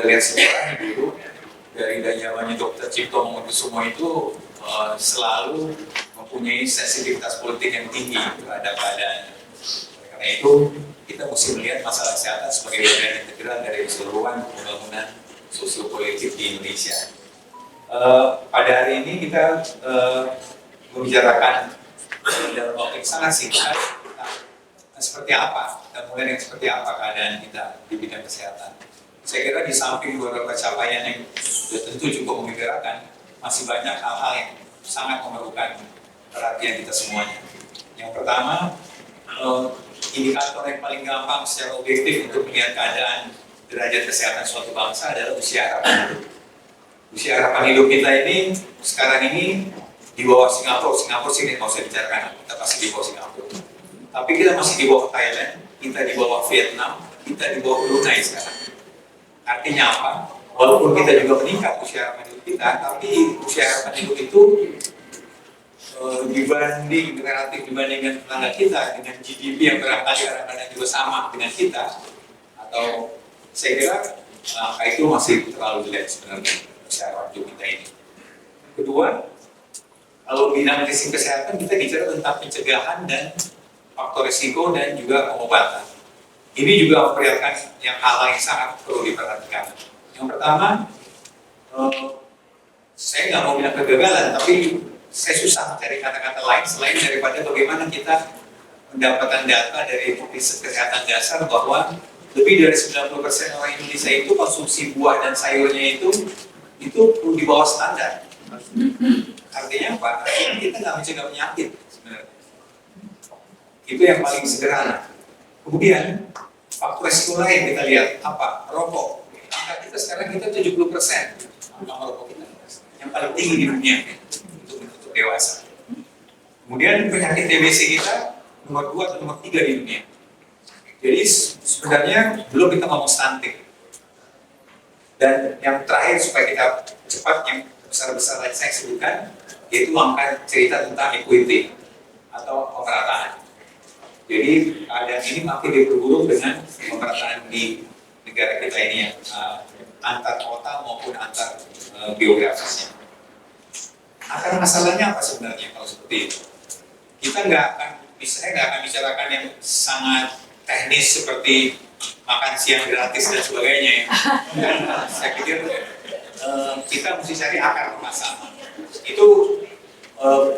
lihat sekarang dulu dari zamannya Dr. Cipto Mangunkusumo itu selalu mempunyai sensitivitas politik yang tinggi terhadap keadaan. Karena itu kita mesti melihat masalah kesehatan sebagai bagian integral dari keseluruhan pembangunan sosiopolitik di Indonesia. Pada hari ini kita membicarakan dalam topik sangat singkat seperti apa, dan mulai dengan seperti apa keadaan kita di bidang kesehatan. Saya kira di samping beberapa capaian yang tentu cukup menggerakkan, masih banyak hal-hal yang sangat memerlukan perhatian kita semuanya. Yang pertama, indikator yang paling gampang secara objektif untuk melihat keadaan derajat kesehatan suatu bangsa adalah usia harapan hidup. Usia harapan hidup kita ini sekarang ini di bawah Singapura. Singapura sih nggak usah bicarakan, kita pasti di bawah Singapura. Tapi kita masih di bawah Thailand, kita di bawah Vietnam, kita di bawah Brunei sekarang. Artinya apa? Walaupun kita juga meningkat usia harapan hidup kita, tapi usia harapan hidup itu relatif dibandingkan tetangga kita dengan GDP yang barangkali kadang-kadang juga sama dengan kita, atau saya kira angka itu masih terlalu jelek sebenarnya usia harapan hidup kita ini. Kedua, kalau bidang risiko kesehatan kita bicara tentang pencegahan dan faktor risiko dan juga pengobatan. Ini juga memperlihatkan hal yang sangat perlu diperhatikan. Yang pertama, saya nggak mau bilang kegagalan, tapi saya susah mencari kata-kata lain selain daripada bagaimana kita mendapatkan data dari riset kesehatan dasar bahwa lebih dari 90% orang Indonesia itu konsumsi buah dan sayurnya itu di bawah standar. Artinya apa? Artinya kita nggak mencegah penyakit sebenarnya. Itu yang paling sederhana. Kemudian faktor resiko lain kita lihat apa? Rokok. Angka kita sekarang 70% angka merokok kita yang paling tinggi di dunia untuk dewasa. Kemudian penyakit TBC kita nomor 2 atau nomor 3 di dunia. Jadi sebenarnya belum kita ngomong stunting. Dan yang terakhir supaya kita cepat yang besar-besar lagi saya sebutkan, yaitu angka cerita tentang equity atau pemerataan. Jadi keadaan ini makin diperburuk dengan pemerataan di negara kita ini ya, antar kota maupun antar geografisnya. Akar masalahnya apa sebenarnya kalau seperti itu? Saya nggak akan bicarakan yang sangat teknis seperti makan siang gratis dan sebagainya ya. Saya pikir kita mesti cari akar permasalahan. Itu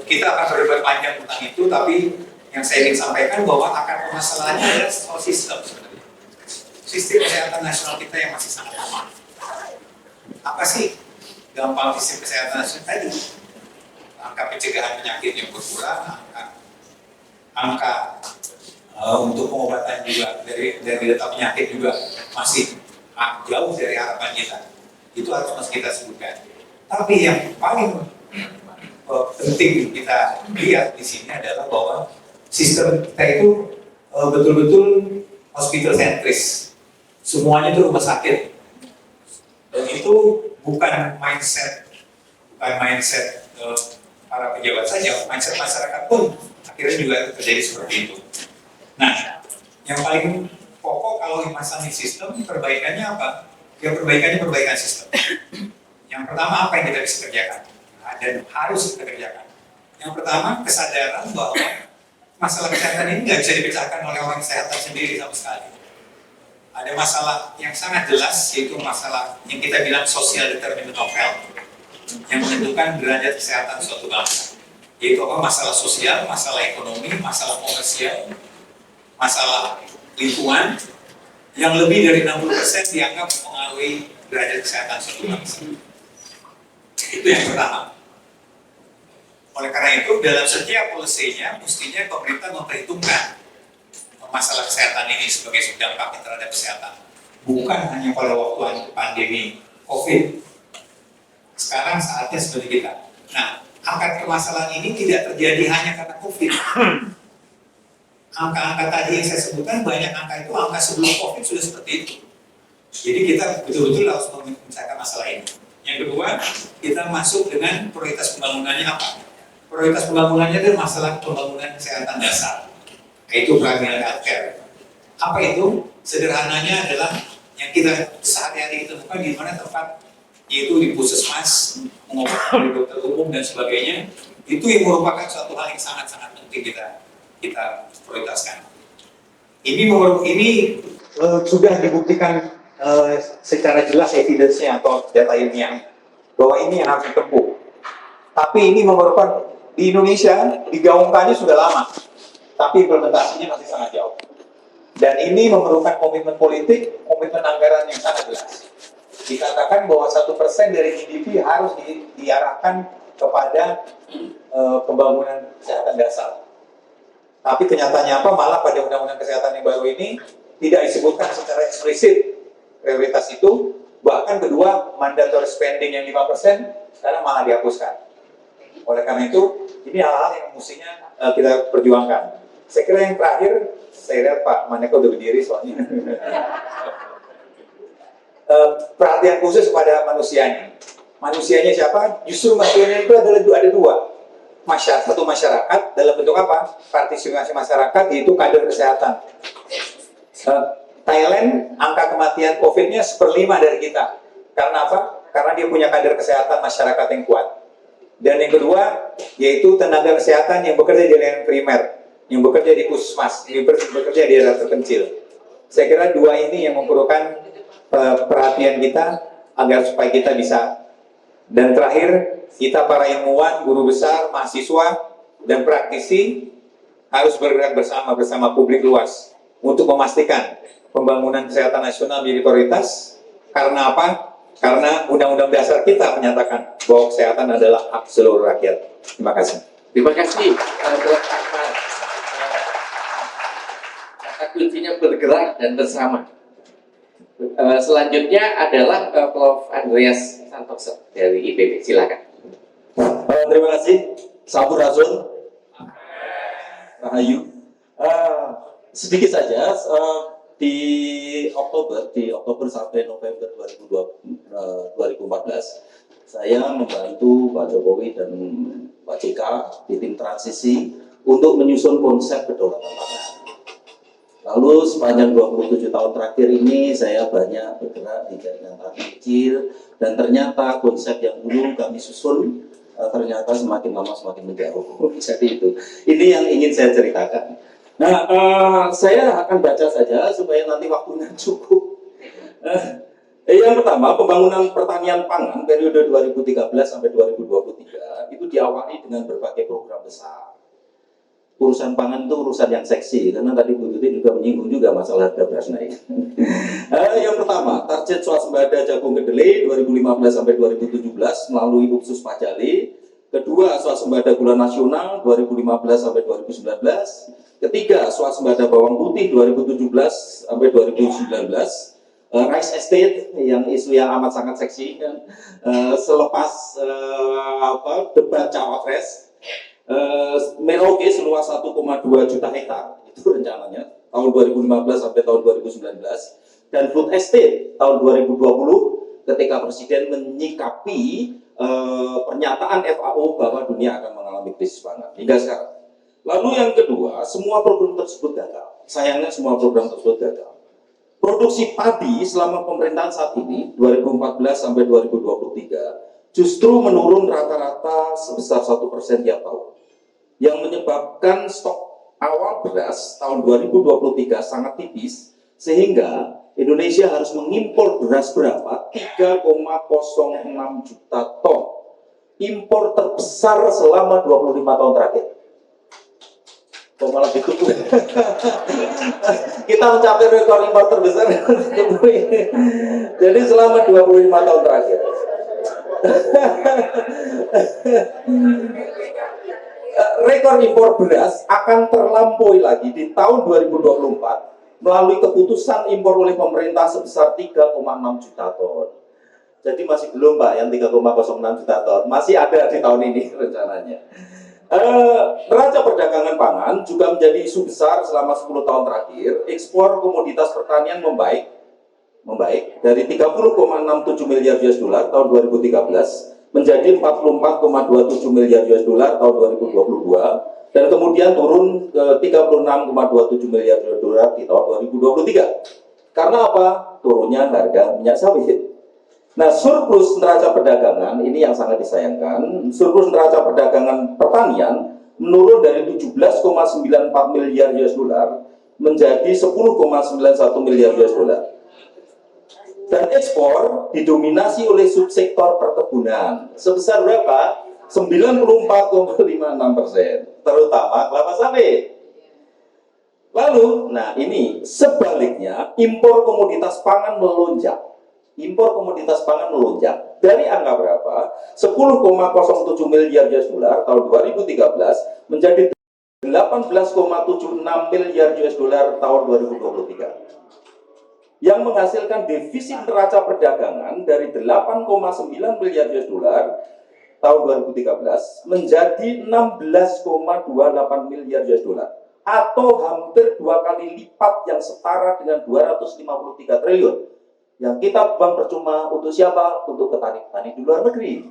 kita akan berdebat panjang tentang itu, tapi yang saya ingin sampaikan bahwa akar permasalahannya adalah soal sistem sebenarnya. Sistem kesehatan nasional kita yang masih sangat lemah. Apa sih gampang sistem kesehatan nasional tadi? Angka pencegahan penyakit yang berkurang, angka untuk pengobatan juga dari data penyakit juga masih jauh dari harapan kita. Itu harus kita sebutkan. Tapi yang paling penting kita lihat di sini adalah bahwa sistem kita itu betul-betul hospital sentris. Semuanya itu rumah sakit. Dan itu bukan mindset para pejabat saja, mindset masyarakat pun akhirnya juga terjadi seperti itu. Nah, yang paling pokok kalau masalah sistem, perbaikannya apa? Ya perbaikan sistem. Yang pertama apa yang kita bisa kerjakan? Nah, dan harus kita kerjakan. Yang pertama kesadaran bahwa masalah kesehatan ini nggak bisa dipecahkan oleh orang kesehatan sendiri sama sekali. Ada masalah yang sangat jelas, yaitu masalah yang kita bilang social determinant of health, yang menentukan derajat kesehatan suatu bangsa. Yaitu apa? Masalah sosial, masalah ekonomi, masalah komersial, masalah lingkungan, yang lebih dari 60% dianggap mempengaruhi derajat kesehatan suatu bangsa. Itu yang pertama. Oleh karena itu, dalam setiap polisi-nya, mestinya pemerintah memperhitungkan masalah kesehatan ini sebagai dampak terhadap kesehatan. Bukan hanya pada waktu pandemi COVID. Sekarang saatnya seperti kita. Nah, akar permasalahan ini tidak terjadi hanya karena COVID. Angka-angka tadi yang saya sebutkan, banyak angka itu angka sebelum COVID sudah seperti itu. Jadi kita betul-betul harus memecahkan masalah ini. Yang kedua, kita masuk dengan prioritas pembangunannya apa? Prioritas pembangunannya adalah masalah pembangunan kesehatan dasar, yaitu primary healthcare. Apa itu? Sederhananya adalah yang kita sehari-hari temukan di mana tempat, yaitu di puskesmas, mengobati dokter umum dan sebagainya, itu yang merupakan suatu hal yang sangat-sangat penting kita prioritaskan. Ini sudah dibuktikan secara jelas evidence-nya atau data ilmiah bahwa ini yang harus ditempuh. Tapi ini memerlukan, di Indonesia digaungkannya sudah lama, tapi implementasinya masih sangat jauh. Dan ini memerlukan komitmen politik, komitmen anggaran yang sangat jelas. Dikatakan bahwa 1% dari GDP harus diarahkan kepada pembangunan kesehatan dasar. Tapi kenyataannya apa? Malah pada undang-undang kesehatan yang baru ini tidak disebutkan secara eksplisit prioritas itu. Bahkan kedua, mandatory spending yang 5% sekarang malah dihapuskan. Oleh karena itu, ini hal-hal yang mestinya kita perjuangkan. Saya kira yang terakhir, saya lihat Pak Maneka udah berdiri soalnya. Perhatian khusus pada manusianya. Manusianya siapa? Justru manusianya itu ada dua. Satu masyarakat dalam bentuk apa? Partisipasi masyarakat, yaitu kader kesehatan. Thailand, angka kematian COVID-nya 1/5 dari kita. Karena apa? Karena dia punya kader kesehatan masyarakat yang kuat. Dan yang kedua, yaitu tenaga kesehatan yang bekerja di layanan primer, yang bekerja di puskesmas, yang bekerja di daerah terpencil. Saya kira dua ini yang memerlukan perhatian kita agar supaya kita bisa. Dan terakhir, kita para ilmuwan, guru besar, mahasiswa, dan praktisi harus bergerak bersama publik luas untuk memastikan pembangunan kesehatan nasional menjadi prioritas. Karena apa? Karena Undang-Undang Dasar kita menyatakan bahwa kesehatan adalah hak seluruh rakyat. Terima kasih. Terima kasih. Kata kuncinya bergerak dan bersama. Selanjutnya adalah Prof. Andreas Santoso dari IPB. Silakan. Terima kasih. Sampurasun. Rahayu. Sedikit saja. Di Oktober sampai November 2014, saya membantu Pak Jokowi dan Pak JK di tim transisi untuk menyusun konsep kedaulatan pangan. Lalu sepanjang 27 tahun terakhir ini saya banyak bergerak di jaringan tani kecil, dan ternyata konsep yang dulu kami susun ternyata semakin lama semakin menjauh. Jadi itu, ini yang ingin saya ceritakan. Nah, saya akan baca saja supaya nanti waktunya cukup. Yang pertama, pembangunan pertanian pangan periode 2013 sampai 2023 itu diawali dengan berbagai program besar. Urusan pangan itu urusan yang seksi, karena tadi Bu Tuti juga menyinggung juga masalah harga beras naik. Yang pertama, target swasembada jagung kedelai 2015 sampai 2017 melalui Upsus Pajale. Kedua, swasembada gula nasional 2015 sampai 2019. Ketiga, swasembada bawang putih 2017 sampai 2019. Rice Estate yang isu yang amat sangat seksi kan. Selepas debat cawapres, Merauke seluas 1,2 juta hektar itu rencananya tahun 2015 sampai tahun 2019. Dan Food Estate tahun 2020 ketika Presiden menyikapi pernyataan FAO bahwa dunia akan mengalami krisis pangan hingga sekarang. Lalu yang kedua, semua program tersebut gagal. Sayangnya semua program tersebut gagal. Produksi padi selama pemerintahan saat ini 2014 sampai 2023 justru menurun rata-rata sebesar 1% tiap tahun. Yang menyebabkan stok awal beras tahun 2023 sangat tipis, sehingga Indonesia harus mengimpor beras berapa? 3,06 juta ton. Impor terbesar selama 25 tahun terakhir. Kok malah gitu? Kita mencapai rekor impor terbesar. Jadi selama 25 tahun terakhir. Rekor impor beras akan terlampaui lagi di tahun 2024 melalui keputusan impor oleh pemerintah sebesar 3,6 juta ton. Jadi masih belum Pak yang 3,06 juta ton, masih ada di tahun ini rencananya. Neraca perdagangan pangan juga menjadi isu besar selama 10 tahun terakhir. Ekspor komoditas pertanian membaik dari 30,67 miliar US dollar tahun 2013 menjadi 44,27 miliar US dollar tahun 2022 dan kemudian turun ke 36,27 miliar US dollar di tahun 2023. Karena apa? Turunnya harga minyak sawit. Nah, surplus neraca perdagangan ini yang sangat disayangkan. Surplus neraca perdagangan pertanian menurun dari 17,94 miliar US dollar menjadi 10,91 miliar US dollar. Dan ekspor didominasi oleh subsektor perkebunan sebesar berapa? 94,56%, terutama kelapa sawit. Lalu, nah ini sebaliknya impor komoditas pangan melonjak. Impor komoditas pangan melonjak dari angka berapa? 10,07 miliar US dollar tahun 2013 menjadi 18,76 miliar US dollar tahun 2023. Yang menghasilkan defisit neraca perdagangan dari 8,9 miliar US dollar tahun 2013 menjadi 16,28 miliar US dollar atau hampir 2 kali lipat yang setara dengan 253 triliun yang kita buang percuma untuk siapa? Untuk petani-petani di luar negeri.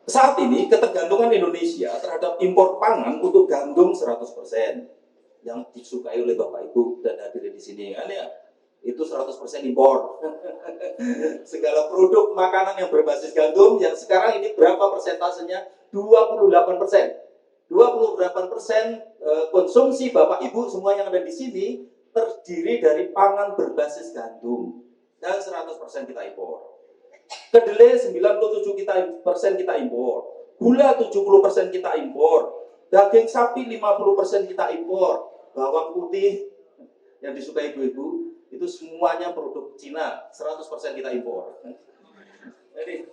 Saat ini ketergantungan Indonesia terhadap impor pangan untuk gandum 100% yang disukai oleh Bapak Ibu dan hadirin di sini kan ya, itu 100% impor. Segala produk makanan yang berbasis gandum yang sekarang ini berapa persentasenya? 28%. 28% konsumsi Bapak Ibu semua yang ada di sini terdiri dari pangan berbasis gandum dan 100% kita impor. Kedelai 97% kita impor, gula 70% kita impor, daging sapi 50% kita impor, bawang putih yang disukai ibu-ibu itu semuanya produk Cina, 100% kita impor. Jadi,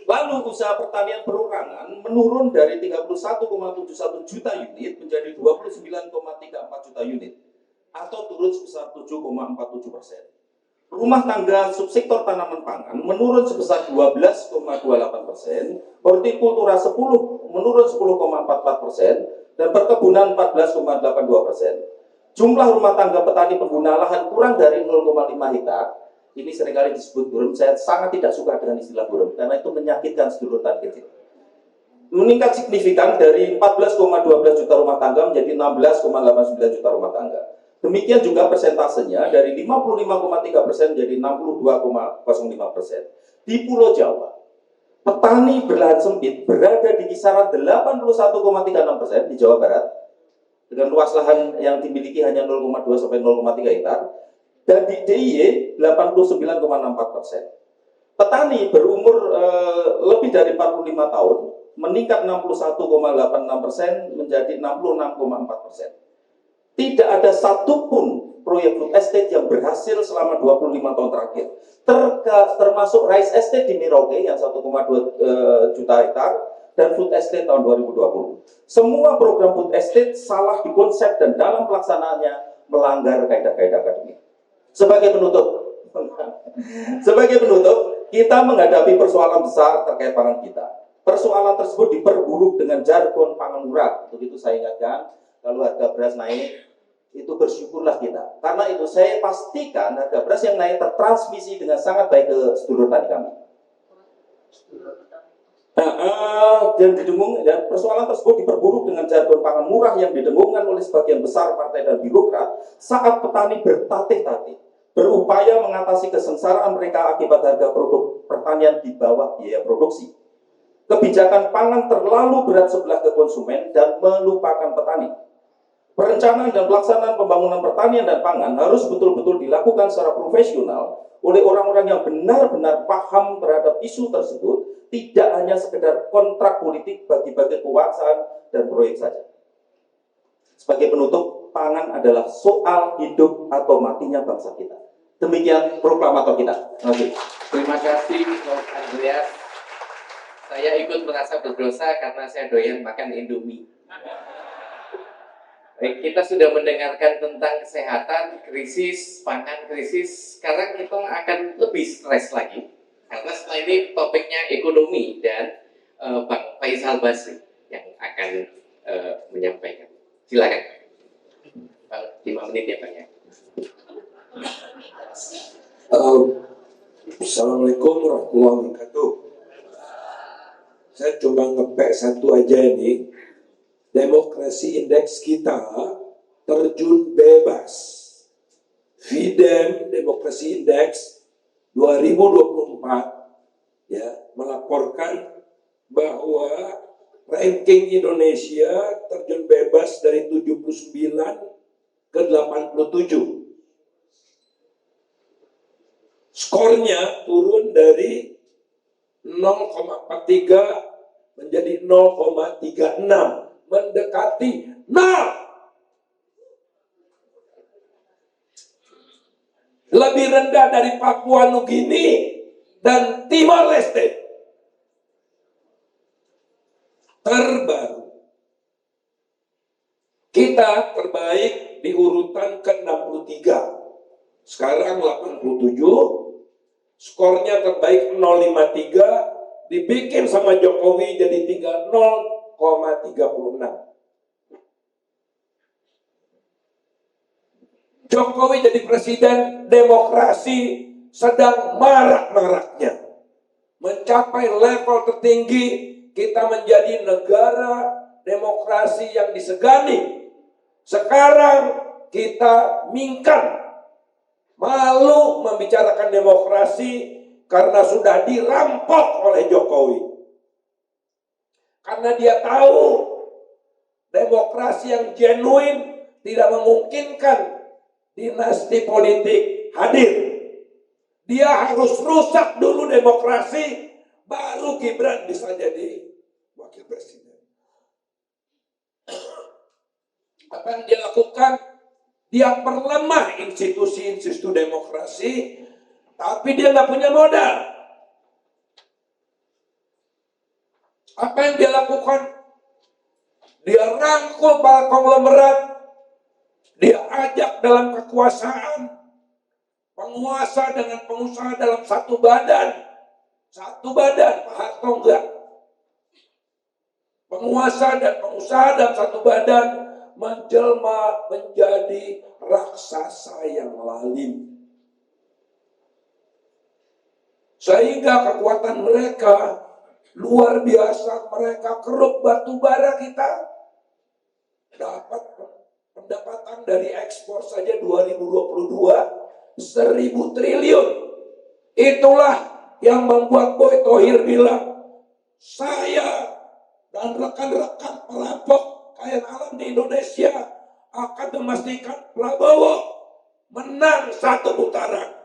lalu usaha pertanian perorangan menurun dari 31,71 juta unit menjadi 29,34 juta unit atau turun sebesar 7,47%. Rumah tangga subsektor tanaman pangan menurun sebesar 12,28%, hortikultura 10 menurun 10,44%, dan perkebunan 14,82%. Jumlah rumah tangga petani pengguna lahan kurang dari 0,5 hektar, ini seringkali disebut burum. Saya sangat tidak suka dengan istilah burum karena itu menyakitkan sedulur tani kecil. Meningkat signifikan dari 14,12 juta rumah tangga menjadi 16,89 juta rumah tangga. Demikian juga persentasenya dari 55,3% menjadi 62,05%. Di Pulau Jawa, petani berlahan sempit berada di kisaran 81,36% di Jawa Barat dengan luas lahan yang dimiliki hanya 0,2 sampai 0,3 hektar, dan di DIY 89,64%. Petani berumur lebih dari 45 tahun meningkat 61,86% menjadi 66,4%. Tidak ada satupun proyek food estate yang berhasil selama 25 tahun terakhir. Termasuk rice estate di Merauke yang 1,2 juta hektar dan food estate tahun 2020. Semua program food estate salah di konsep dan dalam pelaksanaannya melanggar kaidah-kaidah akademik. Sebagai penutup, kita menghadapi persoalan besar terkait pangan kita. Persoalan tersebut diperburuk dengan jargon pangan murah. Untuk itu saya ingatkan, kalau harga beras naik, itu bersyukurlah kita. Karena itu saya pastikan harga beras yang naik tertransmisi dengan sangat baik ke sedulur tani kami. Dan didengung, dan persoalan tersebut diperburuk dengan jargon pangan murah yang didengungkan oleh sebagian besar partai dan birokrat saat petani bertatih-tatih berupaya mengatasi kesengsaraan mereka akibat harga produk pertanian di bawah biaya produksi. Kebijakan pangan terlalu berat sebelah ke konsumen dan melupakan petani. Perencanaan dan pelaksanaan pembangunan pertanian dan pangan harus betul-betul dilakukan secara profesional oleh orang-orang yang benar-benar paham terhadap isu tersebut, tidak hanya sekedar kontrak politik bagi-bagi kekuasaan dan proyek saja. Sebagai penutup, pangan adalah soal hidup atau matinya bangsa kita. Demikian proklamator kita. Terima kasih. Terima kasih, Prof. Andreas. Saya ikut merasa berdosa karena saya doyan makan Indomie. Baik, kita sudah mendengarkan tentang kesehatan, krisis, pangan krisis. Sekarang kita akan lebih stres lagi. Karena setelah ini topiknya ekonomi dan Bang Faisal Basri yang akan menyampaikan. Silakan. Bang, 5 menit ya Bang ya. Assalamualaikum warahmatullahi wabarakatuh. Saya coba ngepek satu aja ini. Demokrasi indeks kita terjun bebas VDEM Demokrasi Index 2024 ya melaporkan bahwa ranking Indonesia terjun bebas dari 79 ke 87. Skornya turun dari 0,43 menjadi 0,36, mendekati 0. Lebih rendah dari Papua Nugini dan Timor Leste. Terbaru. Kita terbaik di urutan ke-63. Sekarang 87. Skornya terbaik 053. Dibikin sama Jokowi jadi 0,36. Jokowi jadi presiden, demokrasi sedang marak-maraknya. Mencapai level tertinggi, kita menjadi negara demokrasi yang disegani. Sekarang kita mingkan, malu membicarakan demokrasi karena sudah dirampok oleh Jokowi. Karena dia tahu demokrasi yang genuine tidak memungkinkan dinasti politik hadir. Dia harus rusak dulu demokrasi, baru Gibran bisa jadi wakil presiden. Apa yang dia lakukan? Dia perlemah institusi-institusi demokrasi, tapi dia nggak punya modal. Apa yang dia lakukan? Dia rangkul para konglomerat. Dia ajak dalam kekuasaan, penguasa dengan pengusaha dalam satu badan. Satu badan, Pak Harto enggak. Penguasa dan pengusaha dalam satu badan menjelma menjadi raksasa yang lalim. Sehingga kekuatan mereka luar biasa, mereka keruk batu bara kita. Dapat pendapatan dari ekspor saja 2022 1.000 triliun. Itulah yang membuat Boy Thohir bilang, saya dan rekan-rekan perampok kekayaan alam di Indonesia akan memastikan Prabowo menang 1 putaran.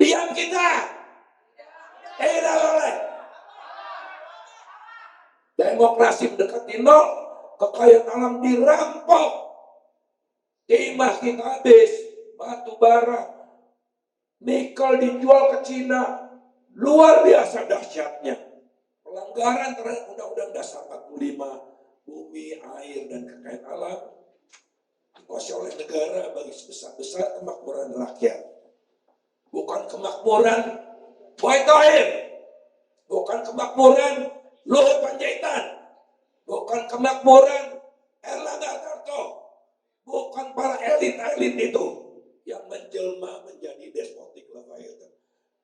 Diam kita. Tidak boleh. Demokrasi mendekati 0. Kekayaan alam dirampok, timah kita habis, batu bara, nikel dijual ke Cina, luar biasa dahsyatnya. Pelanggaran terhadap Undang-Undang Dasar 45, bumi, air, dan kekayaan alam dikuasai oleh negara bagi sebesar-besar kemakmuran rakyat. Bukan kemakmuran Boy Thohir, bukan kemakmuran Luhut Panjaitan, bukan kemakmuran Erlangga Hartarto, bukan para elit-elit itu yang menjelma menjadi despotik Leviathan.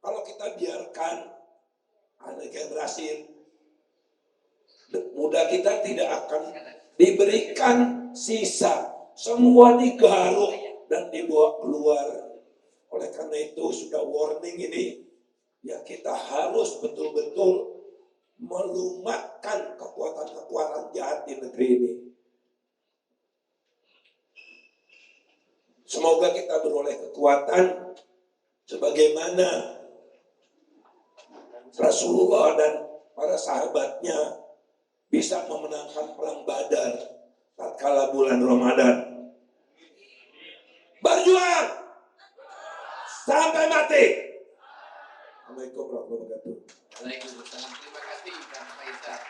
Kalau kita biarkan anak generasi muda kita tidak akan diberikan sisa, semua digaruk dan dibawa keluar. Oleh karena itu sudah warning ini, ya kita harus betul-betul melumatkan kekuatan-kekuatan jahat di negeri ini. Semoga kita beroleh kekuatan sebagaimana Rasulullah dan para sahabatnya bisa memenangkan perang Badar tatkala bulan Ramadan. Berjuang sampai mati. Assalamualaikum warahmatullahi wabarakatuh. Waalaikumsalam. Terima kasih Bang Faisal.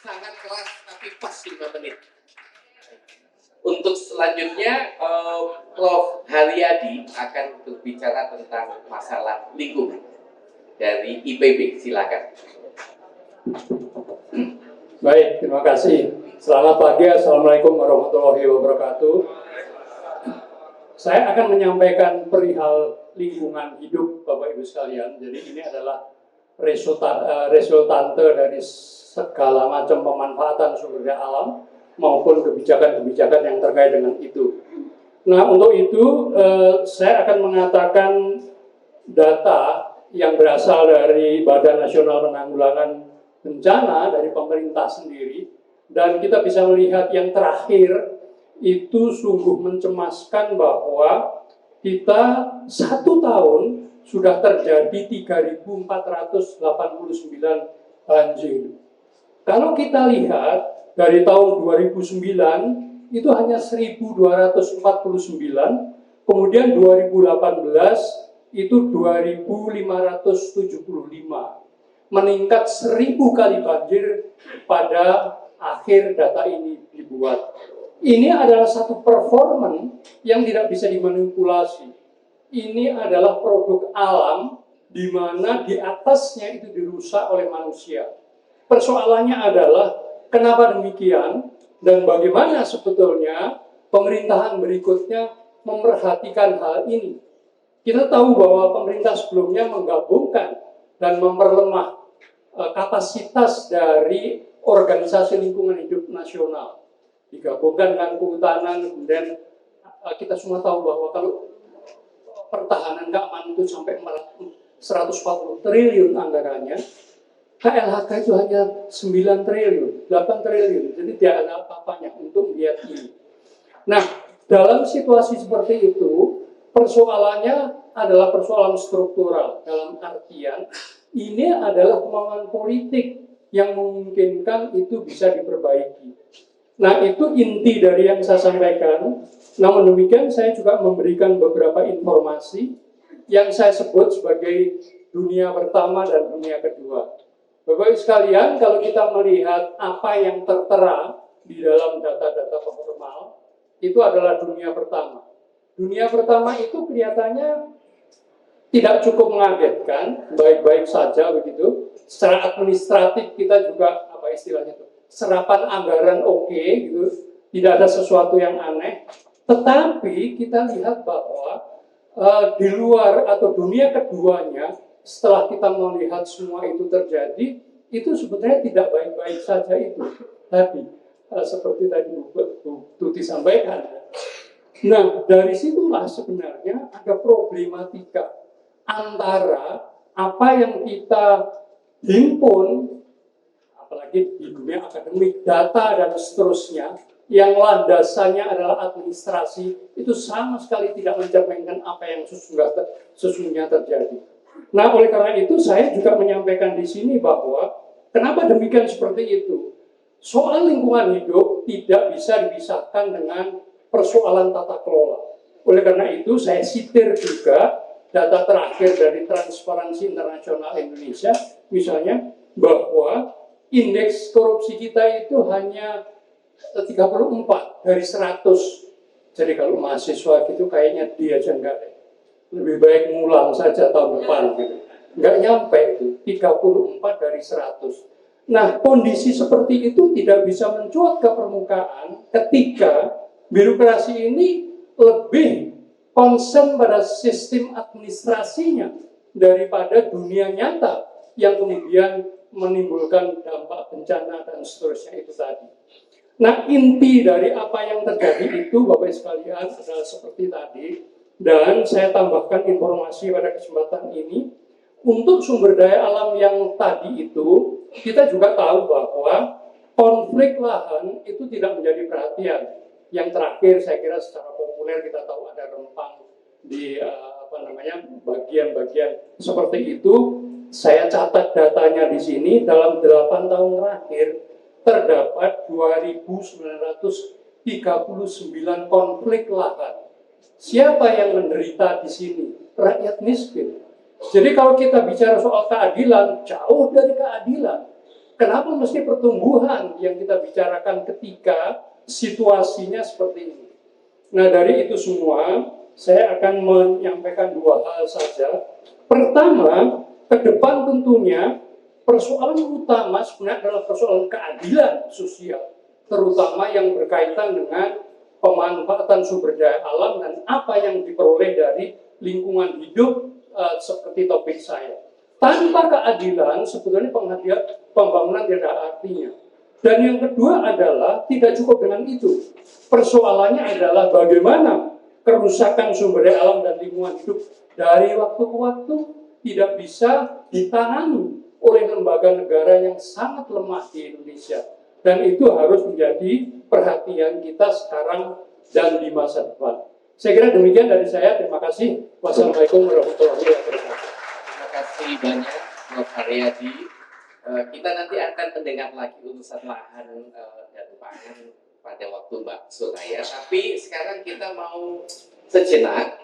Sangat keras tapi pas 5 menit. Untuk selanjutnya, Prof. Haryadi akan berbicara tentang masalah lingkungan dari IPB. Silakan. Baik, terima kasih. Selamat pagi, Assalamualaikum warahmatullahi wabarakatuh. Saya akan menyampaikan perihal lingkungan hidup, Bapak Ibu sekalian. Jadi ini adalah resultante dari segala macam pemanfaatan sumber daya alam maupun kebijakan-kebijakan yang terkait dengan itu. Nah, untuk itu saya akan mengatakan data yang berasal dari Badan Nasional Penanggulangan Bencana dari pemerintah sendiri, dan kita bisa melihat yang terakhir itu sungguh mencemaskan bahwa kita 1 tahun sudah terjadi 3.489 banjir. Kalau kita lihat dari tahun 2009 itu hanya 1.249, kemudian 2018 itu 2.575, meningkat 1.000 kali banjir pada akhir data ini dibuat. Ini adalah satu performan yang tidak bisa dimanipulasi. Ini adalah produk alam di mana di atasnya itu dirusak oleh manusia. Persoalannya adalah kenapa demikian dan bagaimana sebetulnya pemerintahan berikutnya memperhatikan hal ini. Kita tahu bahwa pemerintah sebelumnya menggabungkan dan memperlemah kapasitas dari organisasi lingkungan hidup nasional. Digabungkan dengan kehutanan, kemudian kita semua tahu bahwa kalau pertahanan keamanan itu sampai 140 triliun anggarannya, KLHK itu hanya 9 triliun, 8 triliun, jadi tidak ada apa-apanya untuk melihat ini. Nah, dalam situasi seperti itu, persoalannya adalah persoalan struktural, dalam artian ini adalah kemauan politik yang memungkinkan itu bisa diperbaiki. Nah, itu inti dari yang saya sampaikan. Namun demikian, saya juga memberikan beberapa informasi yang saya sebut sebagai dunia pertama dan dunia kedua. Bapak-Ibu sekalian, kalau kita melihat apa yang tertera di dalam data-data formal, itu adalah dunia pertama. Dunia pertama itu kelihatannya tidak cukup mengagetkan, baik-baik saja begitu. Secara administratif kita juga apa istilahnya itu, serapan anggaran oke, gitu, tidak ada sesuatu yang aneh. Tetapi kita lihat bahwa di luar atau dunia keduanya, setelah kita melihat semua itu terjadi, itu sebenarnya tidak baik-baik saja itu. Tadi seperti tadi Bu Tuti sampaikan. Nah, dari situlah sebenarnya ada problematika antara apa yang kita himpun, apalagi di dunia akademik, data dan seterusnya, yang landasannya adalah administrasi, itu sama sekali tidak mencerminkan apa yang sesungguhnya terjadi. Nah, oleh karena itu saya juga menyampaikan di sini bahwa kenapa demikian seperti itu. Soal lingkungan hidup tidak bisa dipisahkan dengan persoalan tata kelola. Oleh karena itu saya sitir juga data terakhir dari Transparansi Internasional Indonesia, misalnya bahwa indeks korupsi kita itu hanya 34 dari 100. Jadi kalau mahasiswa gitu kayaknya dia aja enggak deh. Lebih baik ngulang saja tahun depan gitu. Enggak nyampe itu, 34 dari 100. Nah, kondisi seperti itu tidak bisa mencuat ke permukaan ketika birokrasi ini lebih konsen pada sistem administrasinya daripada dunia nyata yang kemudian menimbulkan dampak bencana dan seterusnya itu tadi. Nah, inti dari apa yang terjadi itu Bapak sekalian adalah seperti tadi, dan saya tambahkan informasi pada kesempatan ini. Untuk sumber daya alam yang tadi itu, kita juga tahu bahwa konflik lahan itu tidak menjadi perhatian. Yang terakhir saya kira secara populer kita tahu ada Rempang di bagian-bagian seperti itu. Saya catat datanya di sini, dalam 8 tahun terakhir terdapat 2.939 konflik lahan. Siapa yang menderita di sini? Rakyat miskin. Jadi kalau kita bicara soal keadilan, jauh dari keadilan. Kenapa mesti pertumbuhan yang kita bicarakan ketika situasinya seperti ini? Nah, dari itu semua, saya akan menyampaikan 2 hal saja. Pertama, ke depan tentunya persoalan utama sebenarnya adalah persoalan keadilan sosial, terutama yang berkaitan dengan pemanfaatan sumber daya alam dan apa yang diperoleh dari lingkungan hidup seperti topik saya. Tanpa keadilan, sebetulnya pembangunan tidak ada artinya. Dan yang kedua adalah tidak cukup dengan itu. Persoalannya adalah bagaimana kerusakan sumber daya alam dan lingkungan hidup dari waktu ke waktu tidak bisa ditangani oleh lembaga negara yang sangat lemah di Indonesia. Dan itu harus menjadi perhatian kita sekarang dan di masa depan. Saya kira demikian dari saya. Terima kasih. Wassalamualaikum warahmatullahi wabarakatuh. Terima kasih banyak Prof. Haryadi. Kita nanti akan mendengar lagi urusan lahan dan pangan pada waktu Mbak Suraya. Tapi sekarang kita mau sejenak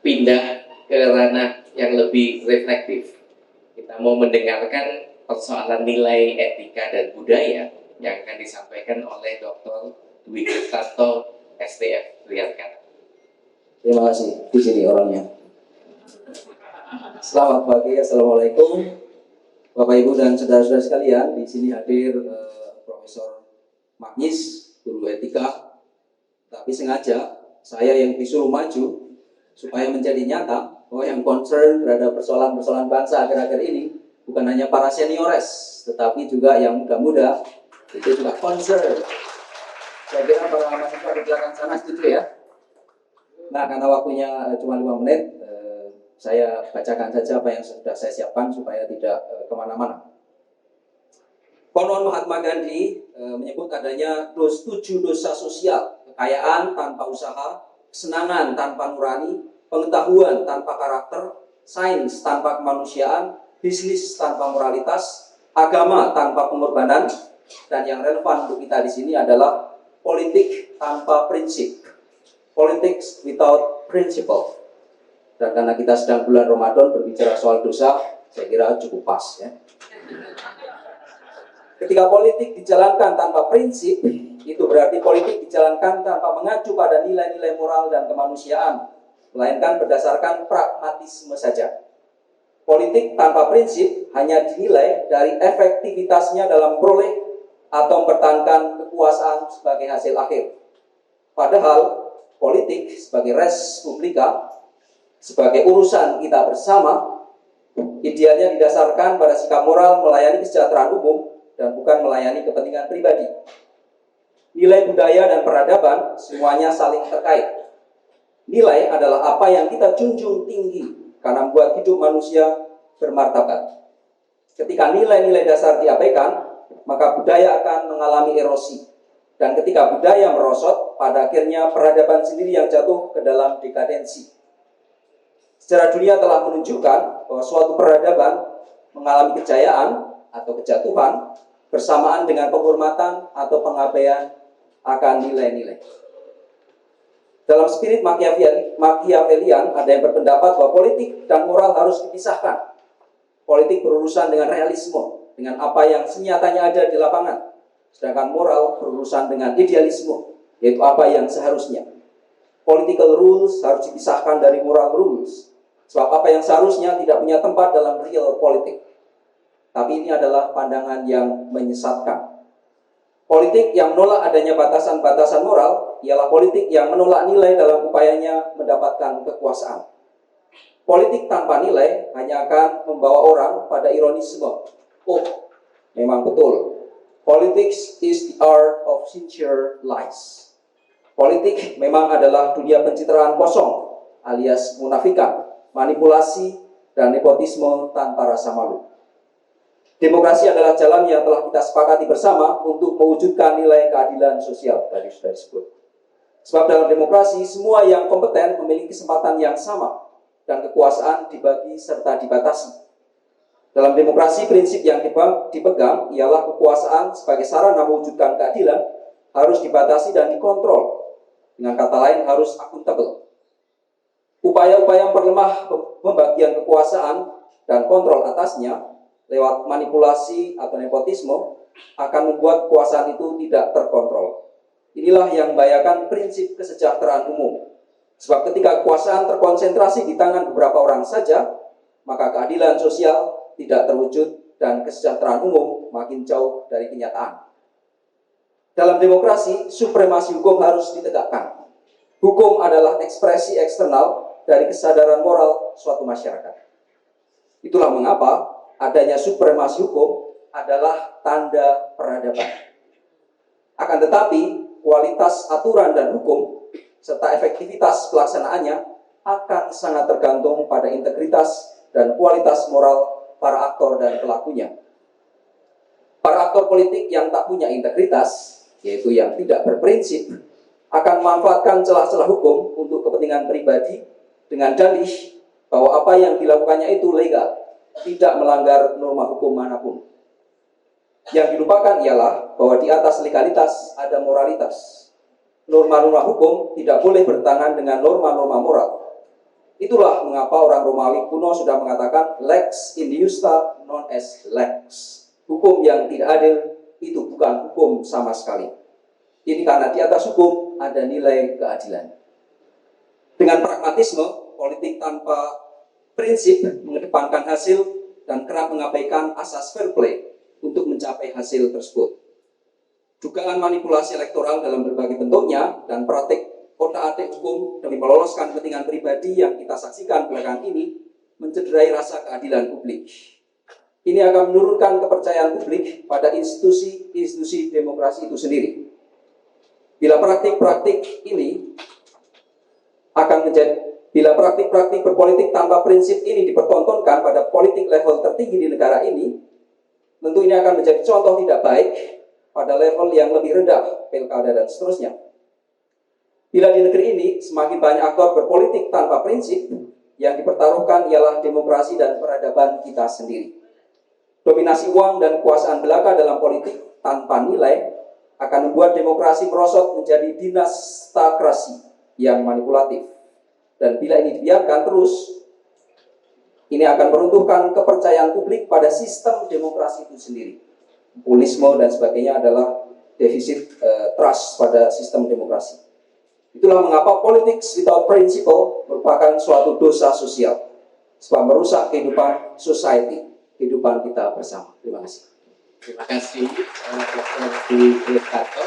pindah ke ranah yang lebih reflektif. Kita mau mendengarkan persoalan nilai etika dan budaya yang akan disampaikan oleh Dr. Dwi Kristanto, STF Riyadkan. Terima kasih. Di sini orangnya. Selamat pagi, assalamualaikum, Bapak Ibu dan saudara-saudara sekalian. Di sini hadir Profesor Magnis, guru etika. Tapi sengaja saya yang disuruh maju supaya menjadi nyata bahwa yang concern terhadap persoalan-persoalan bangsa akhir-akhir ini bukan hanya para seniores, tetapi juga yang muda-muda itu juga concern. Saya kira para mahasiswa di belakang sana setuju ya. Nah, karena waktunya cuma 5 menit, saya bacakan saja apa yang sudah saya siapkan supaya tidak kemana-mana. Konon Mahatma Gandhi menyebut adanya 7 dosa sosial: kekayaan tanpa usaha, kesenangan tanpa nurani, pengetahuan tanpa karakter, sains tanpa kemanusiaan, bisnis tanpa moralitas, agama tanpa pengorbanan, dan yang relevan untuk kita di sini adalah politik tanpa prinsip. Politics without principle. Dan karena kita sedang bulan Ramadan berbicara soal dosa, saya kira cukup pas ya. Ketika politik dijalankan tanpa prinsip, itu berarti politik dijalankan tanpa mengacu pada nilai-nilai moral dan kemanusiaan, melainkan berdasarkan pragmatisme saja. Politik tanpa prinsip hanya dinilai dari efektivitasnya dalam memperoleh atau mempertahankan kekuasaan sebagai hasil akhir. Padahal politik sebagai res publica, sebagai urusan kita bersama, idealnya didasarkan pada sikap moral melayani kesejahteraan umum dan bukan melayani kepentingan pribadi. Nilai budaya dan peradaban semuanya saling terkait. Nilai adalah apa yang kita junjung tinggi karena membuat hidup manusia bermartabat. Ketika nilai-nilai dasar diabaikan, maka budaya akan mengalami erosi. Dan ketika budaya merosot, pada akhirnya peradaban sendiri yang jatuh ke dalam dekadensi. Sejarah dunia telah menunjukkan bahwa suatu peradaban mengalami kejayaan atau kejatuhan bersamaan dengan penghormatan atau pengabaian akan nilai-nilai. Dalam spirit Machiavellian, ada yang berpendapat bahwa politik dan moral harus dipisahkan. Politik berurusan dengan realisme, dengan apa yang senyatanya ada di lapangan. Sedangkan moral berurusan dengan idealisme, yaitu apa yang seharusnya. Political rules harus dipisahkan dari moral rules. Sebab apa yang seharusnya tidak punya tempat dalam real politik. Tapi ini adalah pandangan yang menyesatkan. Politik yang menolak adanya batasan-batasan moral ialah politik yang menolak nilai dalam upayanya mendapatkan kekuasaan. Politik tanpa nilai hanya akan membawa orang pada ironisme. Oh, memang betul. Politics is the art of sincere lies. Politik memang adalah dunia pencitraan kosong, alias munafikan, manipulasi, dan nepotisme tanpa rasa malu. Demokrasi adalah jalan yang telah kita sepakati bersama untuk mewujudkan nilai keadilan sosial tadi sudah disebut. Sebab dalam demokrasi, semua yang kompeten memiliki kesempatan yang sama dan kekuasaan dibagi serta dibatasi. Dalam demokrasi, prinsip yang dipegang ialah kekuasaan sebagai sarana mewujudkan keadilan harus dibatasi dan dikontrol. Dengan kata lain, harus akuntabel. Upaya-upaya memperlemah pembagian kekuasaan dan kontrol atasnya lewat manipulasi atau nepotisme akan membuat kekuasaan itu tidak terkontrol. Inilah yang membahayakan prinsip kesejahteraan umum. Sebab ketika kekuasaan terkonsentrasi di tangan beberapa orang saja, maka keadilan sosial tidak terwujud dan kesejahteraan umum makin jauh dari kenyataan. Dalam demokrasi, supremasi hukum harus ditegakkan. Hukum adalah ekspresi eksternal dari kesadaran moral suatu masyarakat. Itulah mengapa adanya supremasi hukum adalah tanda peradaban. Akan tetapi, kualitas aturan dan hukum serta efektivitas pelaksanaannya akan sangat tergantung pada integritas dan kualitas moral para aktor dan pelakunya. Para aktor politik yang tak punya integritas, yaitu yang tidak berprinsip, akan memanfaatkan celah-celah hukum untuk kepentingan pribadi dengan dalih bahwa apa yang dilakukannya itu legal, tidak melanggar norma hukum manapun. Yang dilupakan ialah bahwa di atas legalitas ada moralitas. Norma-norma hukum tidak boleh bertentangan dengan norma-norma moral. Itulah mengapa orang Romawi kuno sudah mengatakan lex injusta non est lex. Hukum yang tidak adil itu bukan hukum sama sekali. Ini karena di atas hukum ada nilai keadilan. Dengan pragmatisme, politik tanpa prinsip mengedepankan hasil dan kerap mengabaikan asas fair play untuk mencapai hasil tersebut. Dugaan manipulasi elektoral dalam berbagai bentuknya dan praktik otak-atik hukum demi meloloskan kepentingan pribadi yang kita saksikan belakangan ini mencederai rasa keadilan publik. Ini akan menurunkan kepercayaan publik pada institusi demokrasi itu sendiri. Bila praktik-praktik berpolitik tanpa prinsip ini dipertontonkan pada politik level tertinggi di negara ini, tentu ini akan menjadi contoh tidak baik pada level yang lebih rendah, pilkada dan seterusnya. Bila di negeri ini semakin banyak aktor berpolitik tanpa prinsip, yang dipertaruhkan ialah demokrasi dan peradaban kita sendiri. Dominasi uang dan kekuasaan belaka dalam politik tanpa nilai akan membuat demokrasi merosot menjadi dinastakrasi yang manipulatif. Dan bila ini dibiarkan terus, ini akan meruntuhkan kepercayaan publik pada sistem demokrasi itu sendiri. Populisme dan sebagainya adalah defisit trust pada sistem demokrasi. Itulah mengapa politics without principle merupakan suatu dosa sosial, sebab merusak kehidupan society, kehidupan kita bersama. Terima kasih. Terima kasih Dr. Dwi Irtanto.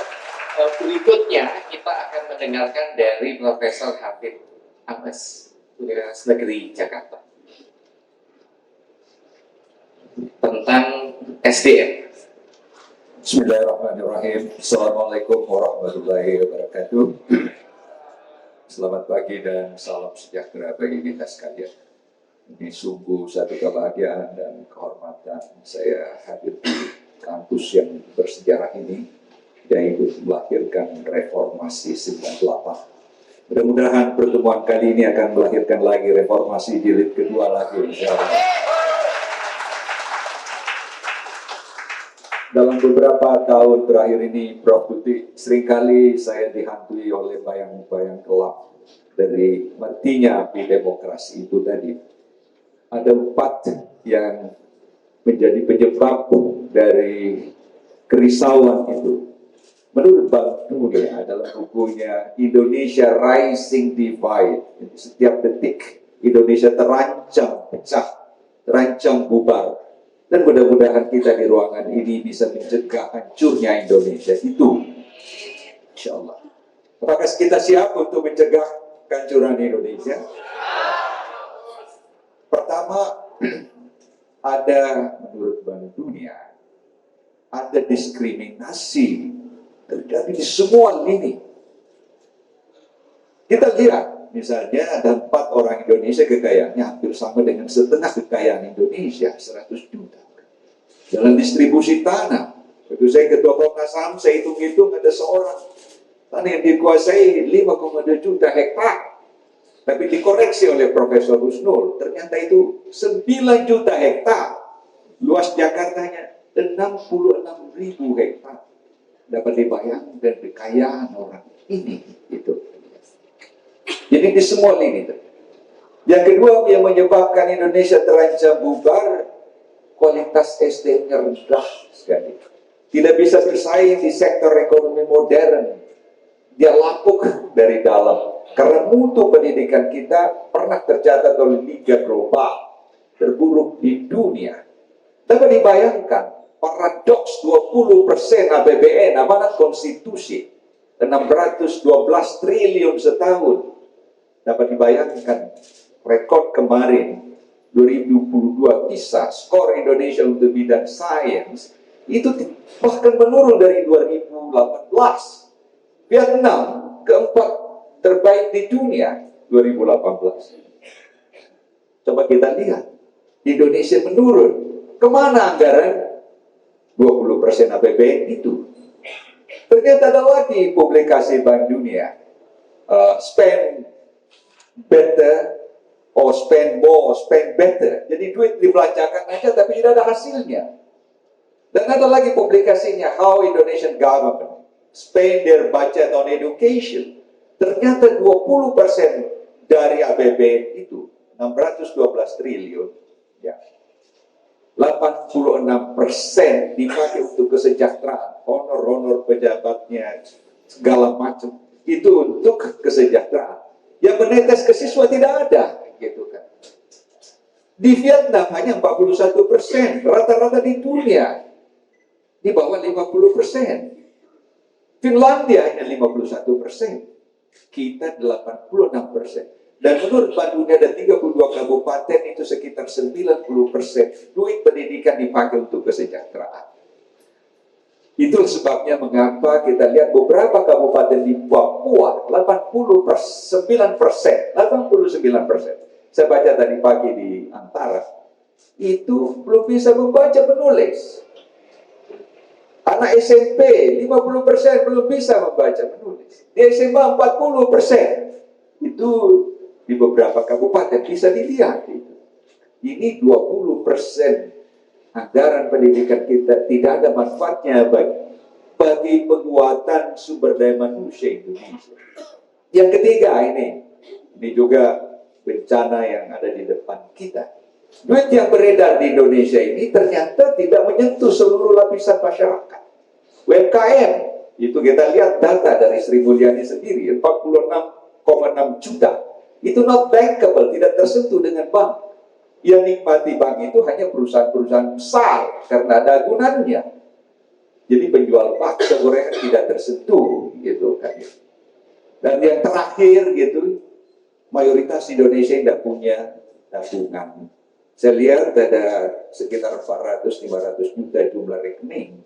Berikutnya kita akan mendengarkan dari Profesor Hafid Abbas, Universitas Negeri Jakarta, tentang SDM. Bismillahirrahmanirrahim. Assalamualaikum warahmatullahi wabarakatuh. Selamat pagi dan salam sejahtera bagi kita sekalian. Ini sungguh satu kebahagiaan dan kehormatan saya hadir di kampus yang bersejarah ini dan ikut melahirkan reformasi 98. Mudah-mudahan pertemuan kali ini akan melahirkan lagi reformasi jilid kedua lagi, insyaallah. Dalam beberapa tahun terakhir ini, Prof. Tuti, seringkali saya dihantui oleh bayang-bayang gelap dari matinya api demokrasi itu tadi. Ada 4 yang menjadi penyebab dari kerisauan itu. Menurut Bang Dunia dalam bukunya Indonesia Rising Divide, setiap detik Indonesia terancam pecah, terancam bubar. Dan mudah-mudahan kita di ruangan ini bisa mencegah hancurnya Indonesia itu. Insya Allah. Apakah kita siap untuk mencegah kehancuran Indonesia? Pertama, ada menurut Bank Dunia, ada diskriminasi terjadi di semua lini. Kita lihat, misalnya ada 4 orang Indonesia kekayaannya hampir sama dengan setengah kekayaan Indonesia, 100 juta. Dalam distribusi tanah, waktu saya ketua Komnas HAM, saya hitung-hitung ada seorang tanah yang dikuasai 5,2 juta hektar. Tapi dikoreksi oleh Profesor Husnul, ternyata itu 9 juta hektar. Luas Jakartanya 66.000 hektar. Dapat dibayangkan kekayaan orang ini itu. Jadi di semua lini. Yang kedua yang menyebabkan Indonesia terancam bubar, kualitas SDM-nya rendah sekali. Tidak bisa bersaing di sektor ekonomi modern. Dia lapuk dari dalam. Karena mutu pendidikan kita pernah tercatat oleh Liga Global terburuk di dunia. Dapat dibayangkan paradoks 20% APBN, amanat konstitusi, 612 triliun setahun. Dapat dibayangkan rekor kemarin 2022 PISA, skor Indonesia untuk bidang sains itu bahkan menurun dari 2018. Vietnam keempat terbaik di dunia 2018. Coba kita lihat, Indonesia menurun. Kemana anggaran 20% APBN itu? Ternyata ada lagi publikasi Bank Dunia, spend better or spend more, spend better. Jadi duit dibelanjakan aja tapi tidak ada hasilnya. Dan ada lagi publikasinya, How Indonesian Government Spend Their Budget on Education. Ternyata 20% dari APBN itu 612 triliun, ya, 86% dipakai untuk kesejahteraan, honor-honor pejabatnya, segala macam. Itu untuk kesejahteraan. Yang menetes ke siswa tidak ada, gitu kan. Di Vietnam hanya 41%, rata-rata di dunia di bawah 50%. Finlandia hanya 51%, kita 86%. Dan menurut Bank Dunia ada 32 kabupaten itu sekitar 90% duit pendidikan dipakai untuk kesejahteraan. Itu sebabnya mengapa kita lihat beberapa kabupaten di Papua 89%. Saya baca tadi pagi di Antara, itu belum bisa membaca menulis. Anak SMP 50% belum bisa membaca menulis. Di SMA 40%. Itu di beberapa kabupaten bisa dilihat itu. Ini 20% anggaran pendidikan kita tidak ada manfaatnya bagi penguatan sumber daya manusia Indonesia. Yang ketiga ini juga bencana yang ada di depan kita. Duit yang beredar di Indonesia ini ternyata tidak menyentuh seluruh lapisan masyarakat. UMKM, itu kita lihat data dari Sri Mulyani sendiri, 46,6 juta. Itu not bankable, tidak tersentuh dengan bank. Yang nikmati bank itu hanya perusahaan-perusahaan besar karena ada agunannya. Jadi penjual bakso gorengan tidak tersentuh, gitu kan. Dan yang terakhir gitu, mayoritas Indonesia tidak punya tabungan. Saya lihat ada sekitar 400-500 juta jumlah rekening.